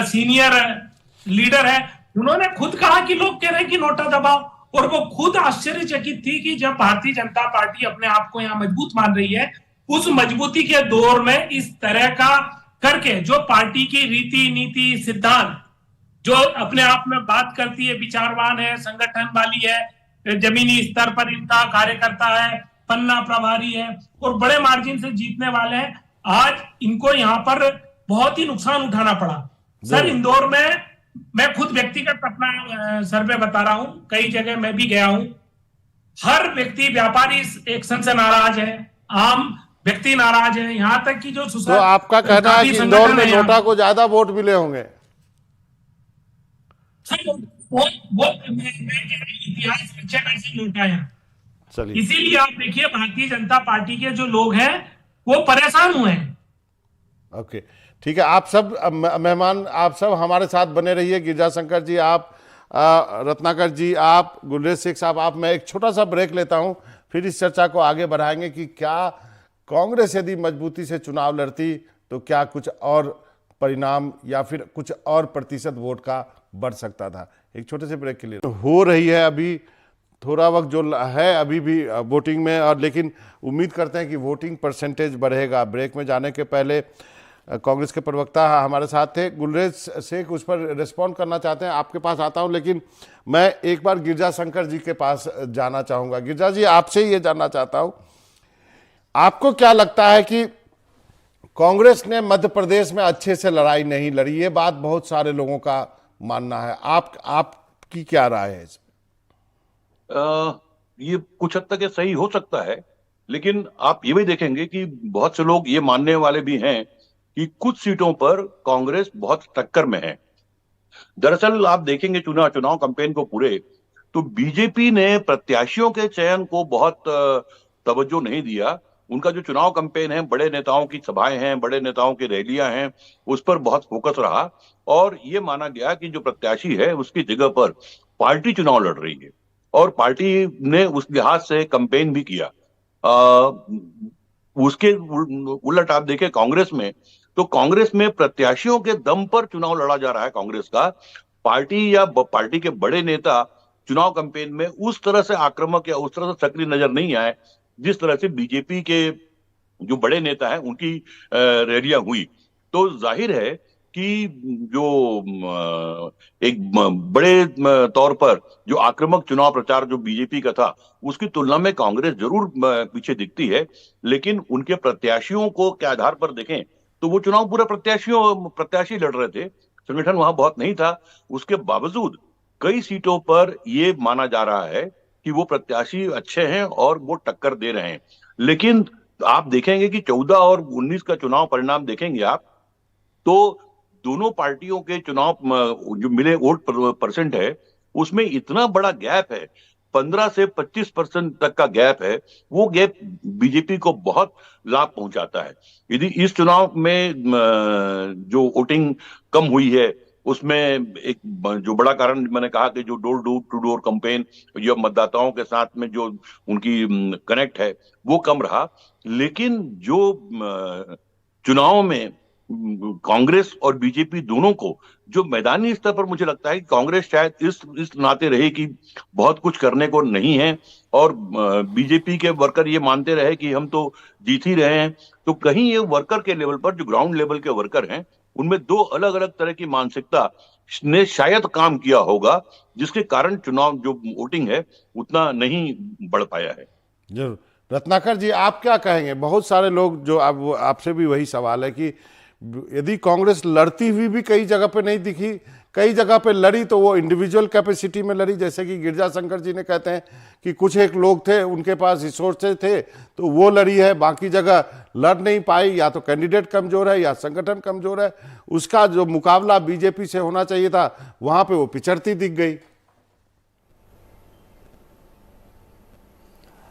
सीनियर लीडर है, उन्होंने खुद कहा कि लोग कह रहे हैं कि नोटा दबाओ, और वो खुद आश्चर्यचकित थी कि जब भारतीय जनता पार्टी अपने आप को यहाँ मजबूत मान रही है, उस मजबूती के दौर में इस तरह का करके जो पार्टी की रीति नीति सिद्धांत, जो अपने आप में बात करती है, विचारवान है, संगठन वाली है, जमीनी स्तर पर इनका कार्यकर्ता है, पन्ना प्रभारी है, और बड़े मार्जिन से जीतने वाले हैं, आज इनको यहाँ पर बहुत ही नुकसान उठाना पड़ा सर। इंदौर में मैं खुद व्यक्तिगत अपना सर्वे बता रहा हूं, कई जगह मैं भी गया हूं, हर व्यक्ति, व्यापारी इस एक्शन से नाराज है, आम व्यक्ति नाराज है, यहां तक कि जो तो आपका कहना है कि इंदौर में नोटा को ज्यादा वोट मिले होंगे? सर इतिहास रचना से लौटा है। चलिए, इसीलिए आप देखिए भारतीय जनता पार्टी के जो लोग हैं वो परेशान हुए हैं। ओके, ठीक है। आप सब मेहमान, आप सब हमारे साथ बने रहिए। गिरजा शंकर जी, आप रत्नाकर जी, आप गुलरेज शेख साहब, आप, मैं एक छोटा सा ब्रेक लेता हूं, फिर इस चर्चा को आगे बढ़ाएंगे कि क्या कांग्रेस यदि मजबूती से चुनाव लड़ती तो क्या कुछ और परिणाम या फिर कुछ और प्रतिशत वोट का बढ़ सकता था। एक छोटे से ब्रेक के लिए हो रही है, अभी थोड़ा वक्त जो है अभी भी वोटिंग में, और लेकिन उम्मीद करते हैं कि वोटिंग परसेंटेज बढ़ेगा। ब्रेक में जाने के पहले कांग्रेस के प्रवक्ता हमारे साथ थे, गुलरेज शेख, उस पर रिस्पॉन्ड करना चाहते हैं, आपके पास आता हूं, लेकिन मैं एक बार गिरजा शंकर जी के पास जाना चाहूँगा। गिरजा जी, आपसे ये जानना चाहता हूँ, आपको क्या लगता है कि कांग्रेस ने मध्य प्रदेश में अच्छे से लड़ाई नहीं लड़ी? ये बात बहुत सारे लोगों का मानना है, आपकी क्या राय है? ये कुछ हद तक ये सही हो सकता है, लेकिन आप ये भी देखेंगे कि बहुत से लोग ये मानने वाले भी हैं कि कुछ सीटों पर कांग्रेस बहुत टक्कर में है। दरअसल आप देखेंगे चुनाव कैंपेन को पूरे, तो बीजेपी ने प्रत्याशियों के चयन को बहुत तवज्जो नहीं दिया। उनका जो चुनाव कैंपेन है, बड़े नेताओं की सभाएं हैं, बड़े नेताओं की रैलियां हैं, उस पर बहुत फोकस रहा, और ये माना गया कि जो प्रत्याशी है उसकी जगह पर पार्टी चुनाव लड़ रही है, और पार्टी ने उस लिहाज से कैंपेन भी किया। उसके उलट आप देखें कांग्रेस में, तो कांग्रेस में प्रत्याशियों के दम पर चुनाव लड़ा जा रहा है कांग्रेस का। पार्टी या पार्टी के बड़े नेता चुनाव कैंपेन में उस तरह से आक्रामक या उस तरह से सक्रिय नजर नहीं आए जिस तरह से बीजेपी के जो बड़े नेता हैं उनकी रैलियां हुई। तो जाहिर है कि जो एक बड़े तौर पर जो आक्रामक चुनाव प्रचार जो बीजेपी का था, उसकी तुलना में कांग्रेस जरूर पीछे दिखती है। लेकिन उनके प्रत्याशियों को के आधार पर देखें तो वो चुनाव पूरा प्रत्याशी लड़ रहे थे, संगठन वहां बहुत नहीं था। उसके बावजूद कई सीटों पर ये माना जा रहा है कि वो प्रत्याशी अच्छे हैं और वो टक्कर दे रहे हैं। लेकिन आप देखेंगे कि 14 और 19 का चुनाव परिणाम देखेंगे आप, तो दोनों पार्टियों के चुनाव जो मिले वोट परसेंट है, उसमें इतना बड़ा गैप है, 15 से 25% तक का गैप है। वो गैप बीजेपी को बहुत लाभ पहुंचाता है। यदि इस चुनाव में जो वोटिंग कम हुई है, उसमें एक जो बड़ा कारण मैंने कहा कि जो डोर टू डोर कैंपेन, जो मतदाताओं के साथ में जो उनकी कनेक्ट है, वो कम रहा। लेकिन जो चुनाव में कांग्रेस और बीजेपी दोनों को जो मैदानी स्तर पर, मुझे लगता है कि कांग्रेस शायद इस नाते रहे कि बहुत कुछ करने को नहीं है, और बीजेपी के वर्कर ये मानते रहे कि हम तो जीत ही रहे हैं। तो कहीं ये वर्कर के लेवल पर, जो ग्राउंड लेवल के वर्कर हैं, उनमें दो अलग अलग तरह की मानसिकता ने शायद काम किया होगा, जिसके कारण चुनाव जो वोटिंग है उतना नहीं बढ़ पाया है। जरूर। रत्नाकर जी, आप क्या कहेंगे? बहुत सारे लोग जो आपसे भी वही सवाल है कि यदि कांग्रेस लड़ती हुई भी कई जगह पे नहीं दिखी, कई जगह पे लड़ी तो वो इंडिविजुअल कैपेसिटी में लड़ी, जैसे कि गिरजा शंकर जी ने कहते हैं कि कुछ एक लोग थे, उनके पास रिसोर्सेज थे तो वो लड़ी है, बाकी जगह लड़ नहीं पाई, या तो कैंडिडेट कमजोर है या संगठन कमजोर है। उसका जो मुकाबला बीजेपी से होना चाहिए था, वहां पे वो पिछड़ती दिख गई।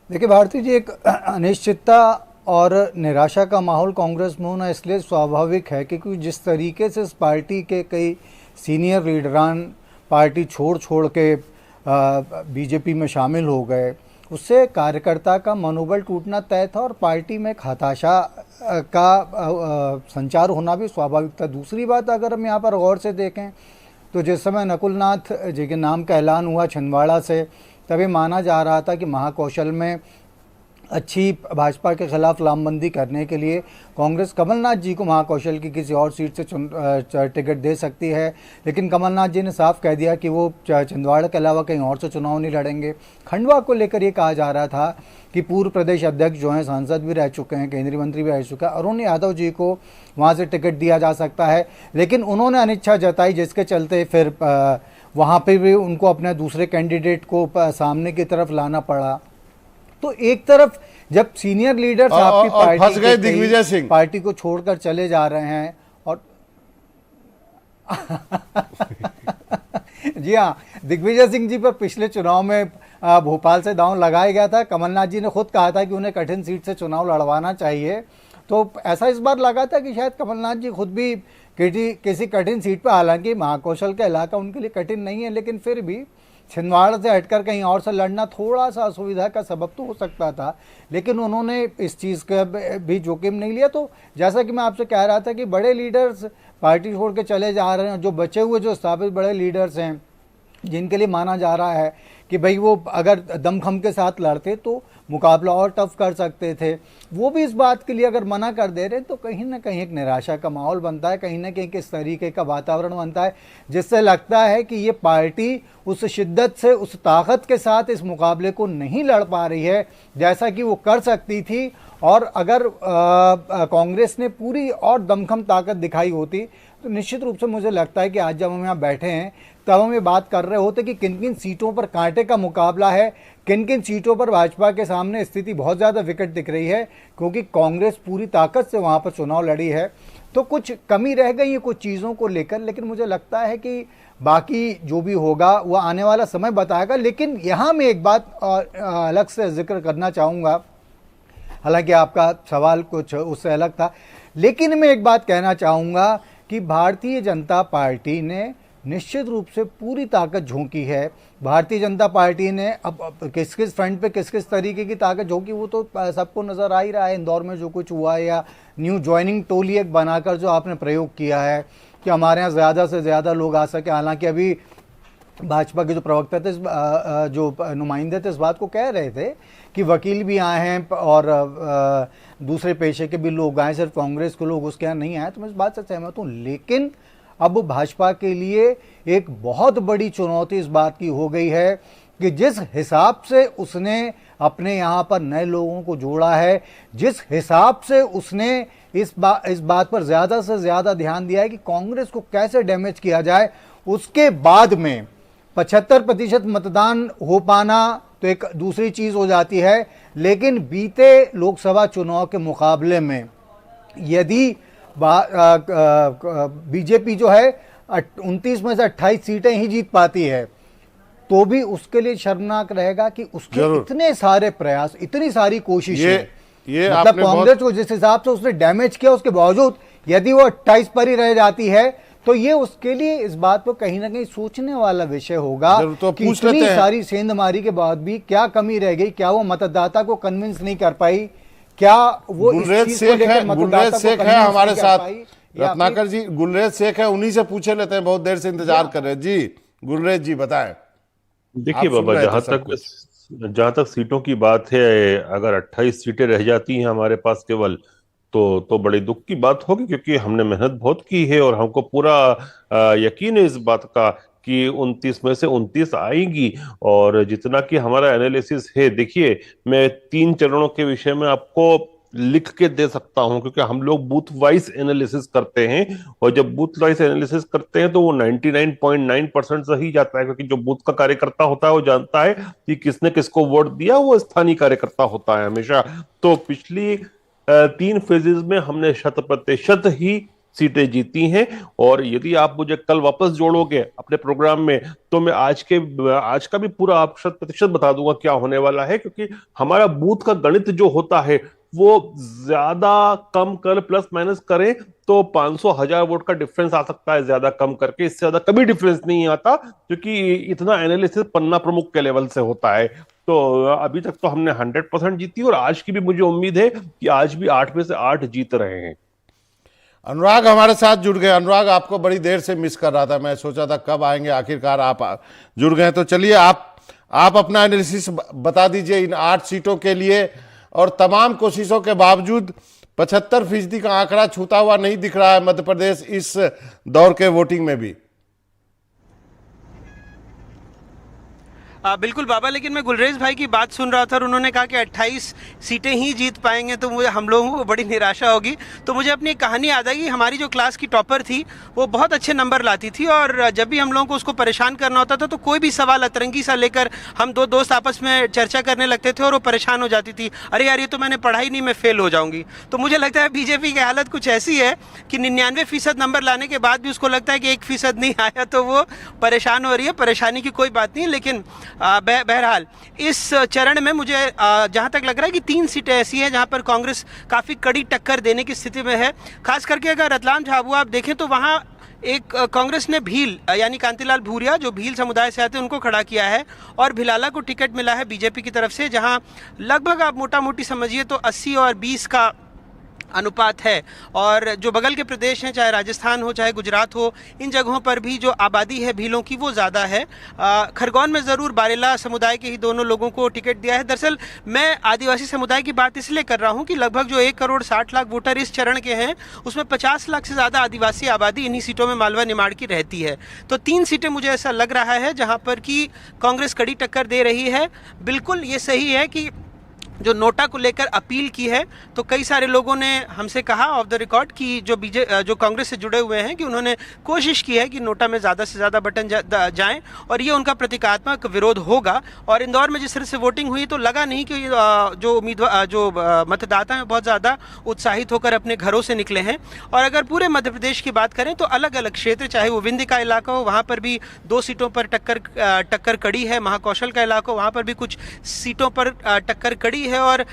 देखिए भारती जी, एक अनिश्चितता और निराशा का माहौल कांग्रेस में होना इसलिए स्वाभाविक है क्योंकि जिस तरीके से इस पार्टी के कई सीनियर लीडरान पार्टी छोड़ के बीजेपी में शामिल हो गए, उससे कार्यकर्ता का मनोबल टूटना तय था और पार्टी में एक हताशा का संचार होना भी स्वाभाविक था। दूसरी बात, अगर हम यहाँ पर गौर से देखें तो जिस समय नकुलनाथ जी के नाम का ऐलान हुआ छिंदवाड़ा से, तभी माना जा रहा था कि महाकौशल में अच्छी भाजपा के खिलाफ लामबंदी करने के लिए कांग्रेस कमलनाथ जी को महाकौशल की किसी और सीट से टिकट दे सकती है। लेकिन कमलनाथ जी ने साफ कह दिया कि वो छिंदवाड़ा के अलावा कहीं और से चुनाव नहीं लड़ेंगे। खंडवा को लेकर ये कहा जा रहा था कि पूर्व प्रदेश अध्यक्ष जो हैं, सांसद भी रह चुके हैं, केंद्रीय मंत्री भी रह चुके हैं, अरुण यादव जी को वहाँ से टिकट दिया जा सकता है, लेकिन उन्होंने अनिच्छा जताई, जिसके चलते फिर वहाँ पर भी उनको अपने दूसरे कैंडिडेट को सामने की तरफ लाना पड़ा। तो एक तरफ जब सीनियर लीडर्स आपकी पार्टी दिग्विजय सिंह पार्टी को छोड़कर चले जा रहे हैं और जी हाँ, दिग्विजय सिंह जी पर पिछले चुनाव में भोपाल से दांव लगाया गया था। कमलनाथ जी ने खुद कहा था कि उन्हें कठिन सीट से चुनाव लड़वाना चाहिए, तो ऐसा इस बार लगा था कि शायद कमलनाथ जी खुद भी किसी कठिन सीट पर, हालांकि महाकौशल का इलाका उनके लिए कठिन नहीं है, लेकिन फिर भी छिंदवाड़ा से हटकर कहीं और से लड़ना थोड़ा सा असुविधा का सबब तो हो सकता था, लेकिन उन्होंने इस चीज़ का भी जोखिम नहीं लिया। तो जैसा कि मैं आपसे कह रहा था कि बड़े लीडर्स पार्टी छोड़ के चले जा रहे हैं, जो बचे हुए जो स्थापित बड़े लीडर्स हैं, जिनके लिए माना जा रहा है कि भाई वो अगर दमखम के साथ लड़ते तो मुकाबला और टफ कर सकते थे, वो भी इस बात के लिए अगर मना कर दे रहे हैं तो कहीं ना कहीं एक निराशा का माहौल बनता है, कहीं ना कहीं किस तरीके का वातावरण बनता है जिससे लगता है कि ये पार्टी उस शिद्दत से, उस ताकत के साथ इस मुकाबले को नहीं लड़ पा रही है जैसा कि वो कर सकती थी। और अगर कांग्रेस ने पूरी और दमखम ताकत दिखाई होती तो निश्चित रूप से मुझे लगता है कि आज जब हम यहाँ बैठे हैं तब हम ये बात कर रहे होते कि किन किन सीटों पर कांटे का मुकाबला है, किन किन सीटों पर भाजपा के सामने स्थिति बहुत ज़्यादा विकट दिख रही है, क्योंकि कांग्रेस पूरी ताकत से वहाँ पर चुनाव लड़ी है। तो कुछ कमी रह गई है कुछ चीज़ों को लेकर, लेकिन मुझे लगता है कि बाकी जो भी होगा वो आने वाला समय बताएगा। लेकिन यहाँ मैं एक बात अलग से जिक्र करना चाहूँगा, हालांकि आपका सवाल कुछ उससे अलग था, लेकिन मैं एक बात कहना चाहूँगा कि भारतीय जनता पार्टी ने निश्चित रूप से पूरी ताकत झोंकी है। भारतीय जनता पार्टी ने अब किस किस फ्रंट पे किस किस तरीके की ताकत झोंकी वो तो सबको नज़र आ ही रहा है। इंदौर में जो कुछ हुआ है, या न्यू ज्वाइनिंग टोली एक बनाकर जो आपने प्रयोग किया है कि हमारे यहाँ ज़्यादा से ज़्यादा लोग आ सके, हालांकि अभी भाजपा के जो प्रवक्ता थे, जो नुमाइंदे थे, इस बात को कह रहे थे कि वकील भी आए हैं और दूसरे पेशे के भी लोग आए, सिर्फ कांग्रेस के लोग उसके यहाँ नहीं आए। तो मैं इस बात से सहमत हूँ, लेकिन अब भाजपा के लिए एक बहुत बड़ी चुनौती इस बात की हो गई है कि जिस हिसाब से उसने अपने यहाँ पर नए लोगों को जोड़ा है, जिस हिसाब से उसने इस बात पर ज़्यादा से ज़्यादा ध्यान दिया है कि कांग्रेस को कैसे डैमेज किया जाए, उसके बाद में 75% मतदान हो पाना तो एक दूसरी चीज़ हो जाती है। लेकिन बीते लोकसभा चुनाव के मुकाबले में यदि बीजेपी जो है 29 में से 28 सीटें ही जीत पाती है तो भी उसके लिए शर्मनाक रहेगा कि उसके इतने सारे प्रयास, इतनी सारी कोशिशें, मतलब कांग्रेस को जिस हिसाब से उसने डैमेज किया उसके बावजूद यदि वो 28 पर ही रह जाती है तो ये उसके लिए इस बात पर कहीं ना कहीं सोचने वाला विषय होगा तो कि इतनी सारी सेंधमारी के बाद भी क्या कमी रह गई, क्या वो मतदाता को कन्विंस नहीं कर पाई, क्या वो गुलरेज शेख है हमारे साथ, रत्नाकर जी गुलरेज शेख है, उन्हीं से पूछे लेते हैं, बहुत देर से इंतजार कर रहे हैं। जी गुलरेज जी बताएं। देखिए बाबा, जहां तक सीटों की बात है, अगर 28 सीटें रह जाती हैं हमारे पास केवल, तो बड़ी दुख की बात होगी, क्योंकि हमने मेहनत बहुत की है और हमको पूरा यकीन है इस बात का कि 29 में से 29 आएंगी। और जितना कि हमारा एनालिसिस है, देखिए मैं 3 चरणों के विषय में आपको लिख के दे सकता हूं, क्योंकि हम लोग बूथ वाइज एनालिसिस करते हैं, और जब बूथ वाइज एनालिसिस करते हैं तो वो 99.9% सही जाता है, क्योंकि जो बूथ का कार्यकर्ता होता है वो जानता है कि किसने किसको वोट दिया, वो स्थानीय कार्यकर्ता होता है हमेशा। तो पिछली 3 फेजेस में हमने 100% ही सीटें जीती हैं। और यदि आप मुझे कल वापस जोड़ोगे अपने प्रोग्राम में तो मैं आज का भी पूरा आप 100% बता दूंगा क्या होने वाला है, क्योंकि हमारा बूथ का गणित जो होता है वो ज्यादा कम कर प्लस माइनस करें तो 500,000 वोट का डिफरेंस आ सकता है, ज्यादा कम करके इससे ज्यादा कभी डिफरेंस नहीं आता, क्योंकि इतना एनालिसिस पन्ना प्रमुख के लेवल से होता है। तो अभी तक तो हमने 100% जीती, और आज की भी मुझे उम्मीद है कि आज भी 8 में से 8 जीत रहे हैं। अनुराग हमारे साथ जुड़ गए। अनुराग, आपको बड़ी देर से मिस कर रहा था, मैं सोचा था कब आएंगे, आखिरकार आप जुड़ गए। तो चलिए आप अपना एनालिसिस बता दीजिए इन 8 सीटों के लिए, और तमाम कोशिशों के बावजूद 75% का आंकड़ा छूता हुआ नहीं दिख रहा है मध्य प्रदेश इस दौर के वोटिंग में भी। बिल्कुल बाबा, लेकिन मैं गुलरेज भाई की बात सुन रहा था और उन्होंने कहा कि 28 सीटें ही जीत पाएंगे, तो मुझे हम लोगों को बड़ी निराशा होगी। तो मुझे अपनी एक कहानी याद आई कि हमारी जो क्लास की टॉपर थी वो बहुत अच्छे नंबर लाती थी, और जब भी हम लोगों को उसको परेशान करना होता था तो कोई भी सवाल अतरंगी सा लेकर हम दो दोस्त आपस में चर्चा करने लगते थे और वो परेशान हो जाती थी, अरे यार ये तो मैंने पढ़ाई नहीं, मैं फेल हो जाऊंगी। तो मुझे लगता है बीजेपी की हालत कुछ ऐसी है कि 99% नंबर लाने के बाद भी उसको लगता है कि 1% नहीं आया तो वो परेशान हो रही है। परेशानी की कोई बात नहीं, लेकिन बहरहाल इस चरण में मुझे जहां तक लग रहा है कि 3 सीटें ऐसी हैं जहां पर कांग्रेस काफ़ी कड़ी टक्कर देने की स्थिति में है। खास करके अगर रतलाम झाबुआ आप देखें तो वहां एक कांग्रेस ने भील यानी कांतिलाल भूरिया जो भील समुदाय से आते हैं उनको खड़ा किया है, और भिलाला को टिकट मिला है बीजेपी की तरफ से, जहां लगभग आप मोटा मोटी समझिए तो 80 और 20 का अनुपात है। और जो बगल के प्रदेश हैं, चाहे राजस्थान हो चाहे गुजरात हो, इन जगहों पर भी जो आबादी है भीलों की वो ज़्यादा है। खरगोन में ज़रूर बारेला समुदाय के ही दोनों लोगों को टिकट दिया है। दरअसल मैं आदिवासी समुदाय की बात इसलिए कर रहा हूँ कि लगभग जो 1 करोड़ 60 लाख वोटर इस चरण के हैं उसमें 50 लाख से ज़्यादा आदिवासी आबादी इन्हीं सीटों में मालवा निमाड़ की रहती है। तो 3 सीटें मुझे ऐसा लग रहा है जहाँ पर कि कांग्रेस कड़ी टक्कर दे रही है। बिल्कुल ये सही है कि जो नोटा को लेकर अपील की है तो कई सारे लोगों ने हमसे कहा ऑफ द रिकॉर्ड कि जो कांग्रेस से जुड़े हुए हैं कि उन्होंने कोशिश की है कि नोटा में ज़्यादा से ज़्यादा बटन जाएं, और ये उनका प्रतीकात्मक विरोध होगा। और इंदौर में जिस तरह से वोटिंग हुई तो लगा नहीं कि जो मतदाता हैं बहुत ज़्यादा उत्साहित होकर अपने घरों से निकले हैं। और अगर पूरे मध्य प्रदेश की बात करें तो अलग अलग क्षेत्र, चाहे वो विंध्य का इलाका हो वहाँ पर भी 2 सीटों पर टक्कर कड़ी है, महाकौशल का इलाका हो वहाँ पर भी कुछ सीटों पर टक्कर कड़ी है, और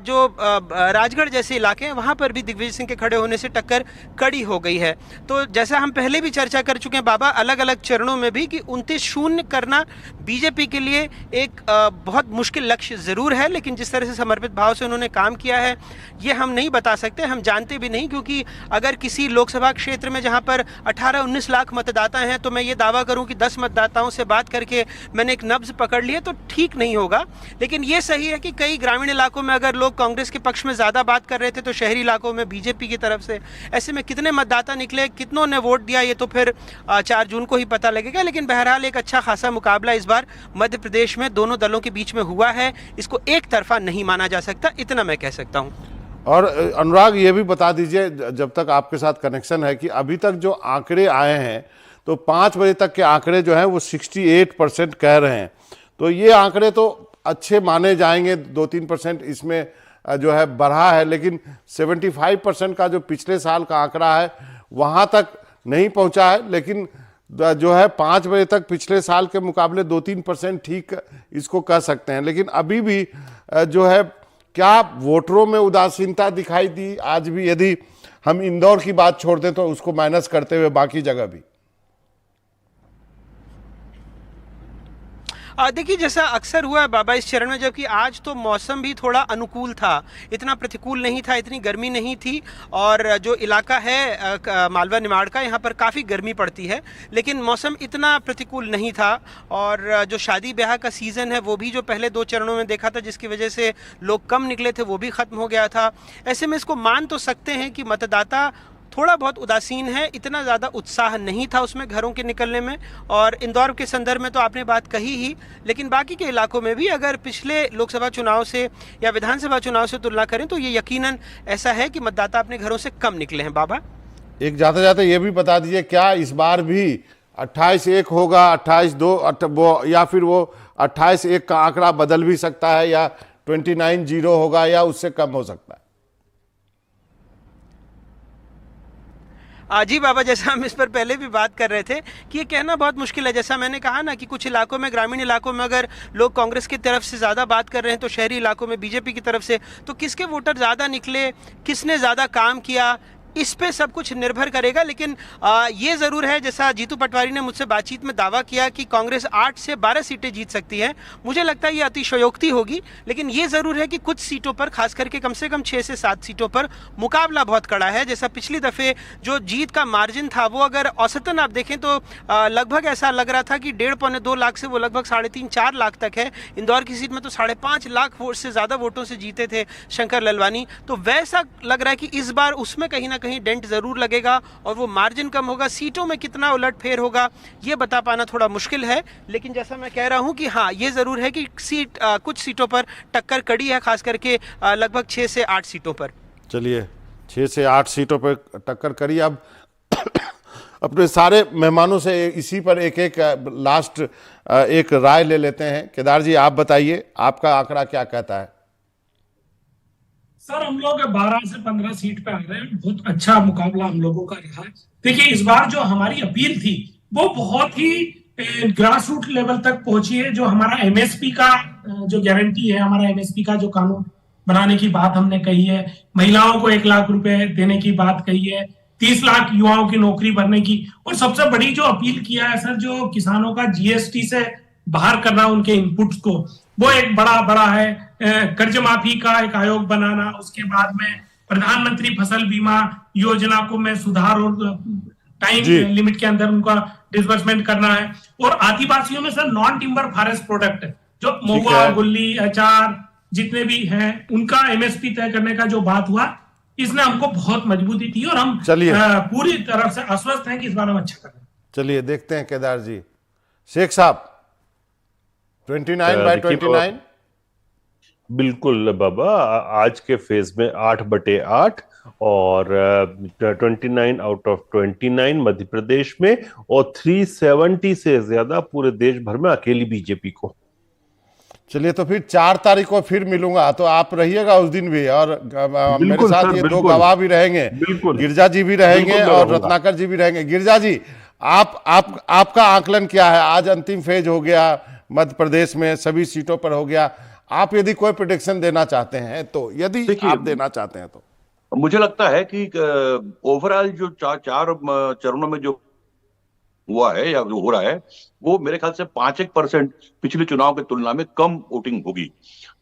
जो राजगढ़ जैसे इलाके हैं वहां पर भी दिग्विजय सिंह के खड़े होने से टक्कर कड़ी हो गई है। तो जैसा हम पहले भी चर्चा कर चुके हैं बाबा अलग अलग चरणों में भी कि 29-0 करना बीजेपी के लिए एक बहुत मुश्किल लक्ष्य जरूर है, लेकिन जिस तरह से समर्पित भाव से उन्होंने काम किया है ये हम नहीं बता सकते, हम जानते भी नहीं। क्योंकि अगर किसी लोकसभा क्षेत्र में जहां पर 18-19 लाख मतदाता हैं तो मैं ये दावा करूं कि 10 मतदाताओं से बात करके मैंने एक नब्ज पकड़ ली है तो ठीक नहीं होगा। लेकिन ये सही है कि कई ग्रामीण इलाकों में अगर लोग कांग्रेस के पक्ष में ज्यादा बात कर रहे थे तो शहरी इलाकों में बीजेपी की तरफ से, ऐसे में कितने मतदाता निकले, कितनों ने वोट दिया, ये तो फिर 4 जून को ही पता लगेगा। लेकिन बहरहाल एक अच्छा खासा मुकाबला इस बार मध्य प्रदेश में दोनों दलों के बीच में हुआ है, इसको एक तरफा नहीं माना जा सकता, इतना मैं कह सकता हूं। और अनुराग ये भी बता दीजिए, जब तक आपके साथ कनेक्शन है, कि अभी तक जो आंकड़े आए हैं तो 5 बजे तक के आंकड़े जो हैं वो 68% कह रहे हैं, तो ये आंकड़े तो अच्छे माने जाएंगे, 2-3% इसमें जो है बढ़ा है, लेकिन 75% का जो पिछले साल का आंकड़ा है वहाँ तक नहीं पहुँचा है। लेकिन जो है 5 बजे तक पिछले साल के मुकाबले 2-3% ठीक इसको कह सकते हैं। लेकिन अभी भी जो है क्या वोटरों में उदासीनता दिखाई दी आज भी, यदि हम इंदौर की बात छोड़ दें तो उसको माइनस करते हुए बाकी जगह भी? देखिए जैसा अक्सर हुआ है बाबा इस चरण में, जबकि आज तो मौसम भी थोड़ा अनुकूल था, इतना प्रतिकूल नहीं था, इतनी गर्मी नहीं थी। और जो इलाका है मालवा निमाड़ का, यहाँ पर काफ़ी गर्मी पड़ती है, लेकिन मौसम इतना प्रतिकूल नहीं था। और जो शादी ब्याह का सीज़न है वो भी जो पहले 2 चरणों में देखा था जिसकी वजह से लोग कम निकले थे वो भी ख़त्म हो गया था। ऐसे में इसको मान तो सकते हैं कि मतदाता थोड़ा बहुत उदासीन है, इतना ज़्यादा उत्साह नहीं था उसमें घरों के निकलने में। और इंदौर के संदर्भ में तो आपने बात कही ही, लेकिन बाकी के इलाकों में भी अगर पिछले लोकसभा चुनाव से या विधानसभा चुनाव से तुलना करें तो ये यकीनन ऐसा है कि मतदाता अपने घरों से कम निकले हैं। बाबा एक जाते जाते ये भी बता दीजिए, क्या इस बार भी 28-1 होगा, 28-2 या फिर वो 28-1 का आंकड़ा बदल भी सकता है, या 29-0 होगा, या उससे कम हो सकता है? जी बाबा, जैसा हम इस पर पहले भी बात कर रहे थे कि ये कहना बहुत मुश्किल है। जैसा मैंने कहा ना कि कुछ इलाकों में, ग्रामीण इलाकों में अगर लोग कांग्रेस की तरफ से ज़्यादा बात कर रहे हैं तो शहरी इलाकों में बीजेपी की तरफ से, तो किसके वोटर ज़्यादा निकले, किसने ज़्यादा काम किया, इस पे सब कुछ निर्भर करेगा। लेकिन ये ज़रूर है, जैसा जीतू पटवारी ने मुझसे बातचीत में दावा किया कि कांग्रेस 8 से 12 सीटें जीत सकती है, मुझे लगता है ये अतिशयोक्ति होगी। लेकिन ये ज़रूर है कि कुछ सीटों पर, खास करके कम से कम 6 से 7 सीटों पर मुकाबला बहुत कड़ा है। जैसा पिछली दफ़े जो जीत का मार्जिन था वो अगर औसतन आप देखें तो लगभग ऐसा लग रहा था कि 1.5-2 लाख से वो लगभग 3.5-4 लाख तक है। इंदौर की सीट में तो 5.5 लाख वोट से ज़्यादा वोटों से जीते थे शंकर ललवानी। तो वैसा लग रहा है कि इस बार उसमें कहीं ना कहीं डेंट ज़रूर लगेगा और वो मार्जिन कम होगा। सीटों में कितना उलटफेर होगा ये बता पाना थोड़ा मुश्किल है, लेकिन जैसा मैं कह रहा हूँ कि हाँ, ये ज़रूर है कि कुछ सीटों पर टक्कर कड़ी है, खास करके लगभग 6 से 8 सीटों पर। चलिए, 6 से 8 सीटों पर टक्कर करी। अब अपने सारे मेहमानों से इसी पर एक लास्ट एक राय ले लेते हैं। केदार जी, आप बताइए, आपका आंकड़ा क्या कहता है? सर, हम लोग 12 से 15 सीट पे आ रहे हैं। बहुत अच्छा मुकाबला हम लोगों का रहा है। देखिए, इस बार जो हमारी अपील थी वो बहुत ही ग्रास रूट लेवल तक पहुंची है। जो हमारा एमएसपी का जो गारंटी है, हमारा एमएसपी का जो कानून बनाने की बात हमने कही है, महिलाओं को 1 लाख रुपए देने की बात कही है, 30 लाख युवाओं की नौकरी भरने की, और सबसे बड़ी जो अपील किया है सर, जो किसानों का जीएसटी से बाहर करना, उनके इनपुट्स को, वो एक बड़ा है। कर्ज माफी का एक आयोग बनाना, उसके बाद में प्रधानमंत्री फसल बीमा योजना को में सुधार और टाइम लिमिट के अंदर उनका डिसबर्समेंट करना है। और आदिवासियों में sir non timber forest product जो मोगा, गुल्ली, अचार जितने भी हैं, उनका एमएसपी तय करने का जो बात हुआ, इसने हमको बहुत मजबूती दी और हम पूरी तरफ से आश्वस्त हैं कि इस बार हम अच्छा कर रहे हैं। चलिए देखते हैं केदार जी। शेख साहब, 29/29। बिल्कुल बाबा, आज के फेज में 8/8 और 29 आउट ऑफ 29 मध्य प्रदेश में, और 370 से ज्यादा पूरे देश भर में अकेली बीजेपी को। चलिए, तो फिर 4 तारीख को फिर मिलूंगा, तो आप रहिएगा उस दिन भी, और मेरे साथ ये 2 गवाह भी रहेंगे, गिरजा जी भी रहेंगे और रत्नाकर जी भी रहेंगे। गिरजा जी, आपका आकलन क्या है? आज अंतिम फेज हो गया, मध्य प्रदेश में सभी सीटों पर हो गया। आप यदि कोई प्रेडिक्शन देना चाहते हैं तो, यदि आप देना चाहते हैं तो। मुझे लगता है कि ओवरऑल जो 4 चरणों में जो हुआ है या जो हो रहा है, वो मेरे ख्याल से 5-1% पिछले चुनाव की तुलना में कम वोटिंग होगी।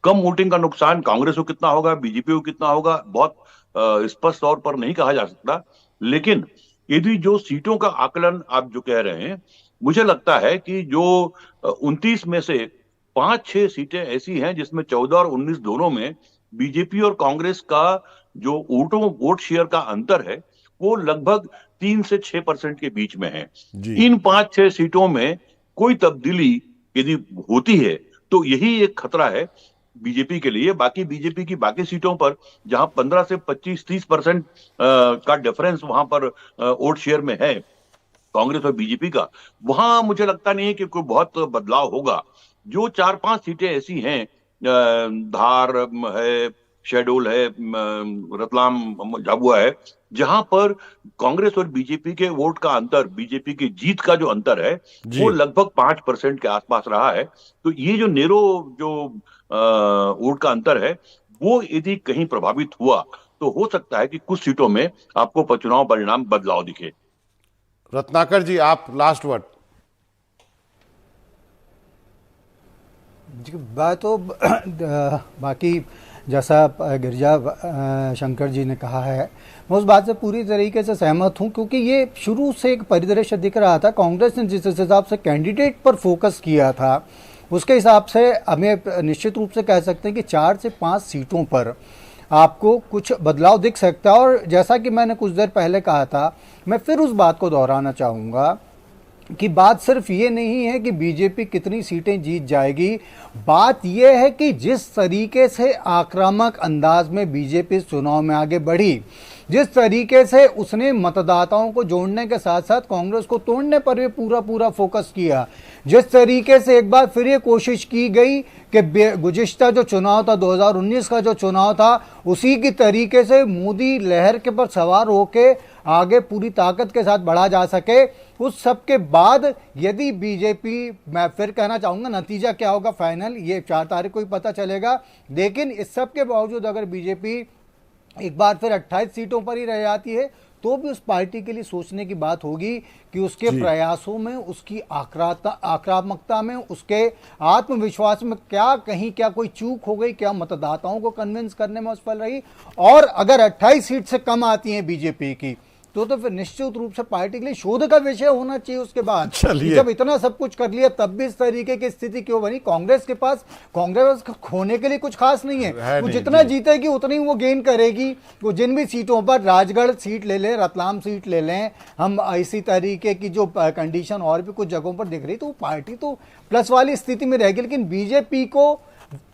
कम वोटिंग का नुकसान कांग्रेस को कितना होगा, बीजेपी को कितना होगा, बहुत स्पष्ट तौर पर नहीं कहा जा सकता। लेकिन यदि जो सीटों का आकलन आप जो कह रहे हैं, मुझे लगता है कि जो 29 में से 5-6 सीटें ऐसी हैं जिसमें 14 और 19 दोनों में बीजेपी और कांग्रेस का जो वोट शेयर का अंतर है वो लगभग 3 से 6% के बीच में है। इन 5-6 सीटों में कोई तब्दीली यदि होती है तो यही एक खतरा है बीजेपी के लिए। बाकी बीजेपी की बाकी सीटों पर जहां 15 से 25-30% का डिफरेंस वहां पर वोट शेयर में है कांग्रेस और बीजेपी का, वहां मुझे लगता नहीं है कि कोई बहुत बदलाव होगा। जो 4-5 सीटें ऐसी हैं, धार है, शहडोल है, रतलाम, झाबुआ है, जहां पर कांग्रेस और बीजेपी के वोट का अंतर, बीजेपी की जीत का जो अंतर है वो लगभग 5% के आसपास रहा है। तो ये जो नेरो जो वोट का अंतर है वो यदि कहीं प्रभावित हुआ तो हो सकता है कि कुछ सीटों में आपको चुनाव परिणाम बदलाव दिखे। रत्नाकर जी, आप लास्ट वर्ड। बात तो बाकी जैसा गिरजा शंकर जी ने कहा है, मैं उस बात से पूरी तरीके से सहमत हूं, क्योंकि ये शुरू से एक परिदृश्य दिख रहा था। कांग्रेस ने जिस हिसाब से कैंडिडेट पर फोकस किया था उसके हिसाब से हमें निश्चित रूप से कह सकते हैं कि 4 से 5 सीटों पर आपको कुछ बदलाव दिख सकता है। और जैसा कि मैंने कुछ देर पहले कहा था, मैं फिर उस बात को दोहराना चाहूँगा कि बात सिर्फ ये नहीं है कि बीजेपी कितनी सीटें जीत जाएगी, बात यह है कि जिस तरीके से आक्रामक अंदाज में बीजेपी चुनाव में आगे बढ़ी, जिस तरीके से उसने मतदाताओं को जोड़ने के साथ साथ कांग्रेस को तोड़ने पर भी पूरा फोकस किया, जिस तरीके से एक बार फिर ये कोशिश की गई कि गुज़िश्ता जो चुनाव था, 2019 का जो चुनाव था, उसी की तरीके से मोदी लहर के पर सवार होके आगे पूरी ताकत के साथ बढ़ा जा सके, उस सब के बाद यदि बीजेपी, मैं फिर कहना चाहूँगा नतीजा क्या होगा फाइनल ये 4 तारीख को ही पता चलेगा, लेकिन इस सब के बावजूद अगर बीजेपी एक बार फिर 28 सीटों पर ही रह जाती है तो भी उस पार्टी के लिए सोचने की बात होगी कि उसके प्रयासों में, उसकी आक्रामकता में, उसके आत्मविश्वास में क्या कोई चूक हो गई, क्या मतदाताओं को कन्विंस करने में असफल रही। और अगर 28 सीट से कम आती हैं बीजेपी की तो फिर निश्चित रूप से पार्टी के लिए शोध का विषय होना चाहिए उसके बाद। चलिए। जब इतना सब कुछ कर लिया तब भी इस तरीके की स्थिति क्यों बनी? कांग्रेस के पास कांग्रेस खोने के लिए कुछ खास नहीं है, वो नहीं, जितना जी। जीतेगी उतनी वो गेन करेगी। वो जिन भी सीटों पर, राजगढ़ सीट ले लें, रतलाम सीट ले लें, हम इसी तरीके की जो कंडीशन और भी कुछ जगहों पर दिख रही, तो वो पार्टी तो प्लस वाली स्थिति में रहेगी। लेकिन बीजेपी को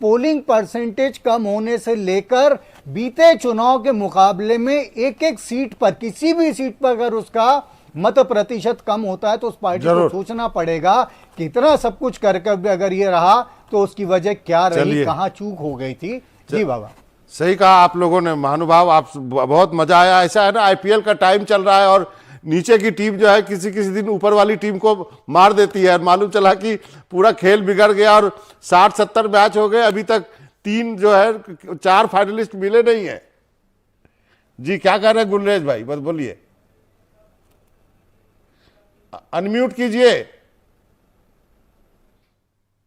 पोलिंग परसेंटेज कम होने से लेकर बीते चुनाव के मुकाबले में एक एक सीट पर, किसी भी सीट पर अगर उसका मत प्रतिशत कम होता है तो उस पार्टी को सोचना पड़ेगा कि इतना सब कुछ करके भी अगर ये रहा तो उसकी वजह क्या रही, कहां चूक हो गई थी। जी बाबा, सही कहा आप लोगों ने, महानुभाव, आप बहुत मजा आया। ऐसा है ना, आईपीएल का टाइम चल रहा है और नीचे की टीम जो है किसी किसी दिन ऊपर वाली टीम को मार देती है, और मालूम चला कि पूरा खेल बिगड़ गया और 60-70 मैच हो गए, अभी तक 3 जो है 4 फाइनलिस्ट मिले नहीं है। जी क्या कह रहे हैं गुलरेज भाई, बस बोलिए, अनम्यूट कीजिए।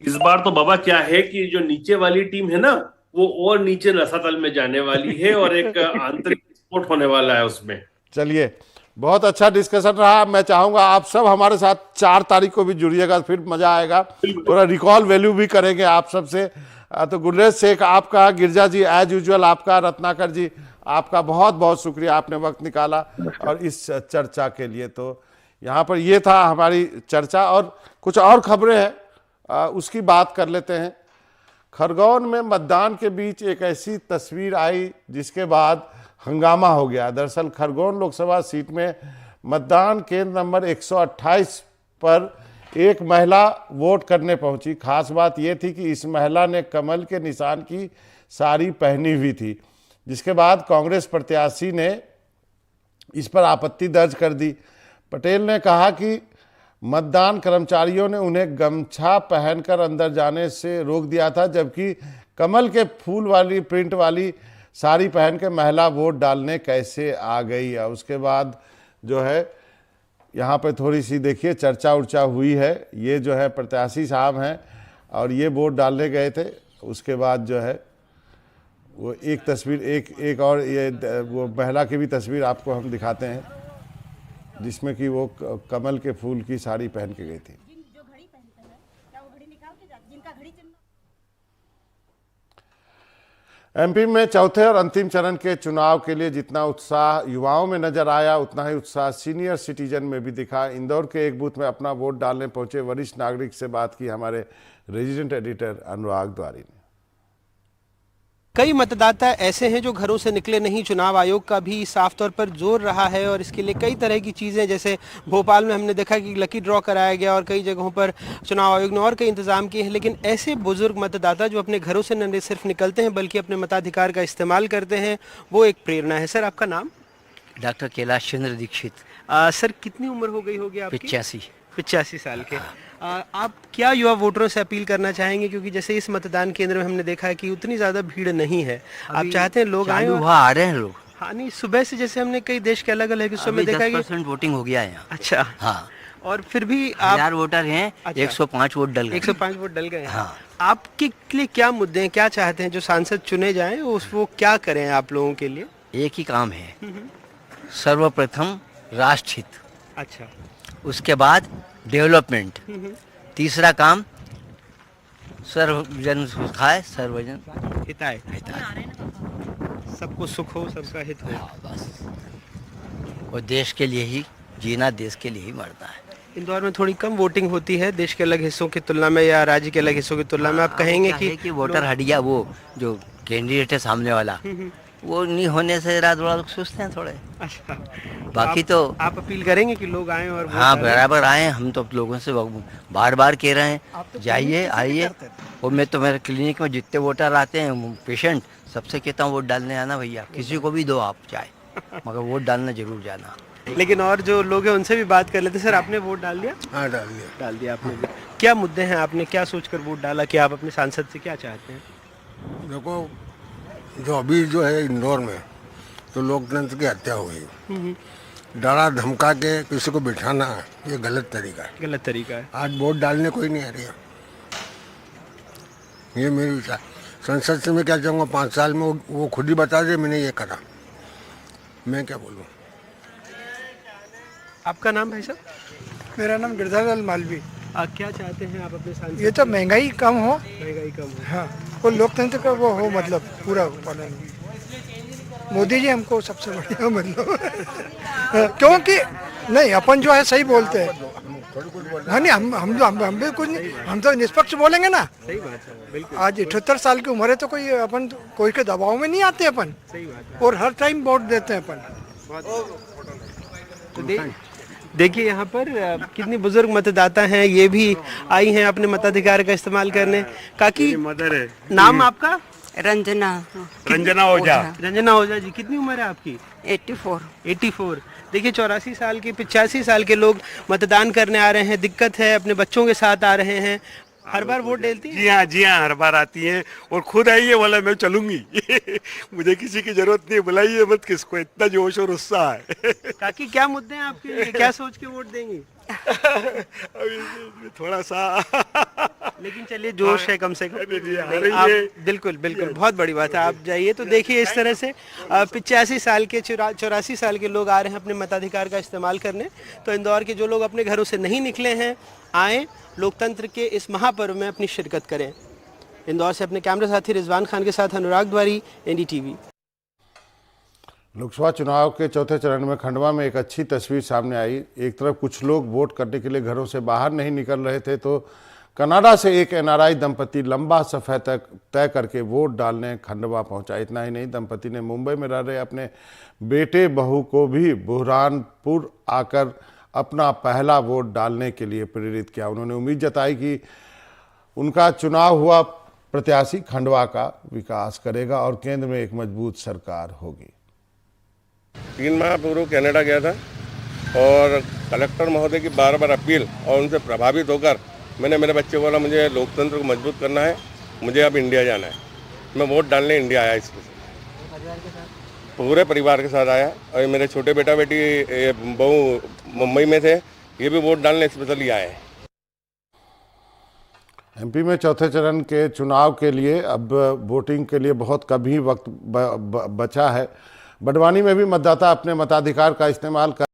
इस बार तो बाबा क्या है कि जो नीचे वाली टीम है ना, वो और नीचे रसातल में जाने वाली है और एक आंतरिक स्पोर्ट होने वाला है उसमें। चलिए, बहुत अच्छा डिस्कशन रहा। मैं चाहूंगा आप सब हमारे साथ 4 तारीख को भी जुड़िएगा, फिर मजा आएगा, थोड़ा रिकॉल वैल्यू भी करेंगे आप सबसे। तो गुलरेज शेख आपका, गिरजा जी एज यूजुअल आपका, रत्नाकर जी आपका बहुत बहुत शुक्रिया, आपने वक्त निकाला और इस चर्चा के लिए। तो यहाँ पर ये था हमारी चर्चा, और कुछ और खबरें हैं उसकी बात कर लेते हैं। खरगोन में मतदान के बीच एक ऐसी तस्वीर आई जिसके बाद हंगामा हो गया। दरअसल खरगोन लोकसभा सीट में मतदान केंद्र नंबर 128 पर एक महिला वोट करने पहुंची। खास बात यह थी कि इस महिला ने कमल के निशान की साड़ी पहनी हुई थी, जिसके बाद कांग्रेस प्रत्याशी ने इस पर आपत्ति दर्ज कर दी। पटेल ने कहा कि मतदान कर्मचारियों ने उन्हें गमछा पहनकर अंदर जाने से रोक दिया था, जबकि कमल के फूल वाली प्रिंट वाली साड़ी पहन के महिला वोट डालने कैसे आ गई। उसके बाद जो है यहाँ पे थोड़ी सी देखिए चर्चा उर्चा हुई है। ये जो है प्रत्याशी साहब हैं और ये वोट डालने गए थे। उसके बाद जो है वो एक तस्वीर, एक और ये वो महिला की भी तस्वीर आपको हम दिखाते हैं, जिसमें कि वो कमल के फूल की साड़ी पहन के गई थी। एमपी में चौथे और अंतिम चरण के चुनाव के लिए जितना उत्साह युवाओं में नजर आया, उतना ही उत्साह सीनियर सिटीजन में भी दिखा। इंदौर के एक बूथ में अपना वोट डालने पहुंचे वरिष्ठ नागरिक से बात की हमारे रेजिडेंट एडिटर अनुराग द्वारी ने। कई मतदाता ऐसे हैं जो घरों से निकले नहीं। चुनाव आयोग का भी साफ तौर पर जोर रहा है और इसके लिए कई तरह की चीज़ें, जैसे भोपाल में हमने देखा कि लकी ड्रॉ कराया गया और कई जगहों पर चुनाव आयोग ने और कई इंतजाम किए हैं। लेकिन ऐसे बुजुर्ग मतदाता जो अपने घरों से न सिर्फ निकलते हैं बल्कि अपने मताधिकार का इस्तेमाल करते हैं, वो एक प्रेरणा है। सर, आपका नाम? डॉक्टर कैलाश चंद्र दीक्षित। सर, कितनी उम्र हो गई होगी आपकी? 85 साल के। आप क्या युवा वोटरों से अपील करना चाहेंगे, क्योंकि जैसे इस मतदान केंद्र में हमने देखा है कि उतनी ज़्यादा भीड़ नहीं है, आप चाहते हैं लोग आए? वहाँ आ रहे हैं लोग। हाँ, नहीं, सुबह से जैसे हमने कई देश के अलग अलग हिस्सों में देखा है कि 10% वोटिंग हो गया है यहाँ। अच्छा, हाँ। और फिर भी आप 1000 वोटर हैं। अच्छा। 105 वोट डल गए। 105 वोट डल गए। हाँ। आपके लिए क्या मुद्दे हैं, क्या चाहते हैं जो सांसद चुने जाएं, वो क्या करें आप लोगों के लिए? एक ही काम है, सर्वप्रथम राष्ट्रहित, अच्छा, उसके बाद डेवलपमेंट, तीसरा काम सर्वजन सुखाय सर्वजन हिताय, सबको सुख हो, सबका हित हो। हाँ, बस। और देश के लिए ही जीना, देश के लिए ही मरना है। इंदौर में थोड़ी कम वोटिंग होती है देश के अलग हिस्सों की तुलना में या राज्य के अलग हिस्सों की तुलना में। आप कहेंगे कि वोटर हट गया, वो जो कैंडिडेट है सामने वाला, वो नहीं होने से रात लोग सोचते हैं थोड़े। अच्छा, बाकी तो आप अपील करेंगे कि लोग आएं और हाँ बराबर आए। हम तो लोगों से बार बार कह रहे हैं जाइए, आइए। और मैं तो मेरे क्लिनिक में जितने वोटर आते हैं, पेशेंट, सबसे कहता हूँ वोट डालने आना भैया, किसी को भी दो आप चाहे, मगर वोट डालना जरूर जाना। लेकिन और जो लोग हैं उनसे भी बात कर लेते। सर, आपने वोट डाल दिया? हाँ, डाल दिया आपने भी। क्या मुद्दे हैं, आपने क्या सोचकर वोट डाला, कि आप अपने सांसद से क्या चाहते हैं? देखो, जो अभी जो है इंदौर में तो लोकतंत्र की हत्या हो गई। डरा धमका के किसी को बिठाना, ये गलत तरीका है। गलत तरीका है। आज वोट डालने कोई नहीं आ रही है, ये मेरी विचार। संसद से मैं क्या चाहूँगा, 5 साल में वो खुद ही बता दे मैंने ये करा, मैं क्या बोलूँ। आपका नाम भाई साहब? मेरा नाम गिरधारीलाल मालवी। क्या चाहते हैं आप अपने सांसद? ये तो महंगाई कम हो, महंगाई कम हो। हाँ, वो लोकतंत्र का वो हो, मतलब पूरा पालन। मोदी जी हमको सबसे बढ़िया मतलब क्योंकि नहीं अपन जो है सही बोलते हैं। हाँ नहीं, हम भी कुछ नहीं, हम तो निष्पक्ष बोलेंगे ना। सही बात है, बिल्कुल आज 78 साल की उम्र है तो कोई अपन कोई के दबाव में नहीं आते अपन। सही बात है। और हर टाइम वोट देते हैं अपन। तो देखिए यहाँ पर कितनी बुजुर्ग मतदाता हैं, ये भी आई हैं अपने मताधिकार का इस्तेमाल करने। काकी मदर है। नाम आपका? रंजना ओझा। रंजना ओझा जी, कितनी उम्र है आपकी? 84। देखिए 84 साल के 85 साल के लोग मतदान करने आ रहे हैं, दिक्कत है, अपने बच्चों के साथ आ रहे हैं। हर बार वोट डालती हैं? जी हाँ, हर बार आती हैं और खुद आई है, बोला मैं चलूंगी मुझे किसी की जरूरत नहीं, बुलाइए मत किसको, इतना जोश और उत्साह है काकी क्या मुद्दे हैं आपके लिए, क्या सोच के वोट देंगी? अभी थोड़ा सा लेकिन चलिए जोश है कम से कम। आप बिल्कुल बहुत बड़ी बात है। आप जाइए तो देखिए इस तरह से 85 साल के 84 साल के लोग आ रहे हैं अपने मताधिकार का इस्तेमाल करने। तो इंदौर के जो लोग अपने घरों से नहीं निकले हैं, आए लोकतंत्र के इस महापर्व में अपनी शिरकत करें। इंदौर से अपने कैमरा साथी रिजवान खान के साथ अनुराग द्वारी, NDTV। लोकसभा चुनाव के चौथे चरण में खंडवा में एक अच्छी तस्वीर सामने आई। एक तरफ कुछ लोग वोट करने के लिए घरों से बाहर नहीं निकल रहे थे, तो कनाडा से एक NRI दंपति लंबा सफ़र तय करके वोट डालने खंडवा पहुंचा। इतना ही नहीं, दंपति ने मुंबई में रह रहे अपने बेटे बहू को भी बुरहानपुर आकर अपना पहला वोट डालने के लिए प्रेरित किया। उन्होंने उम्मीद जताई कि उनका चुनाव हुआ प्रत्याशी खंडवा का विकास करेगा और केंद्र में एक मजबूत सरकार होगी। 3 माह पूर्व कनाडा गया था और कलेक्टर महोदय की बार बार अपील और उनसे प्रभावित होकर मैंने मेरे बच्चे को बोला मुझे लोकतंत्र को मजबूत करना है, मुझे अब इंडिया जाना है। मैं वोट डालने इंडिया आया, इसमें पूरे परिवार के साथ आया। और मेरे छोटे बेटा बेटी बहू मुंबई में थे, ये भी वोट डालने स्पेशली आए हैं। MP में चौथे चरण के चुनाव के लिए अब वोटिंग के लिए बहुत कम ही वक्त बचा है। बड़वानी में भी मतदाता अपने मताधिकार का इस्तेमाल कर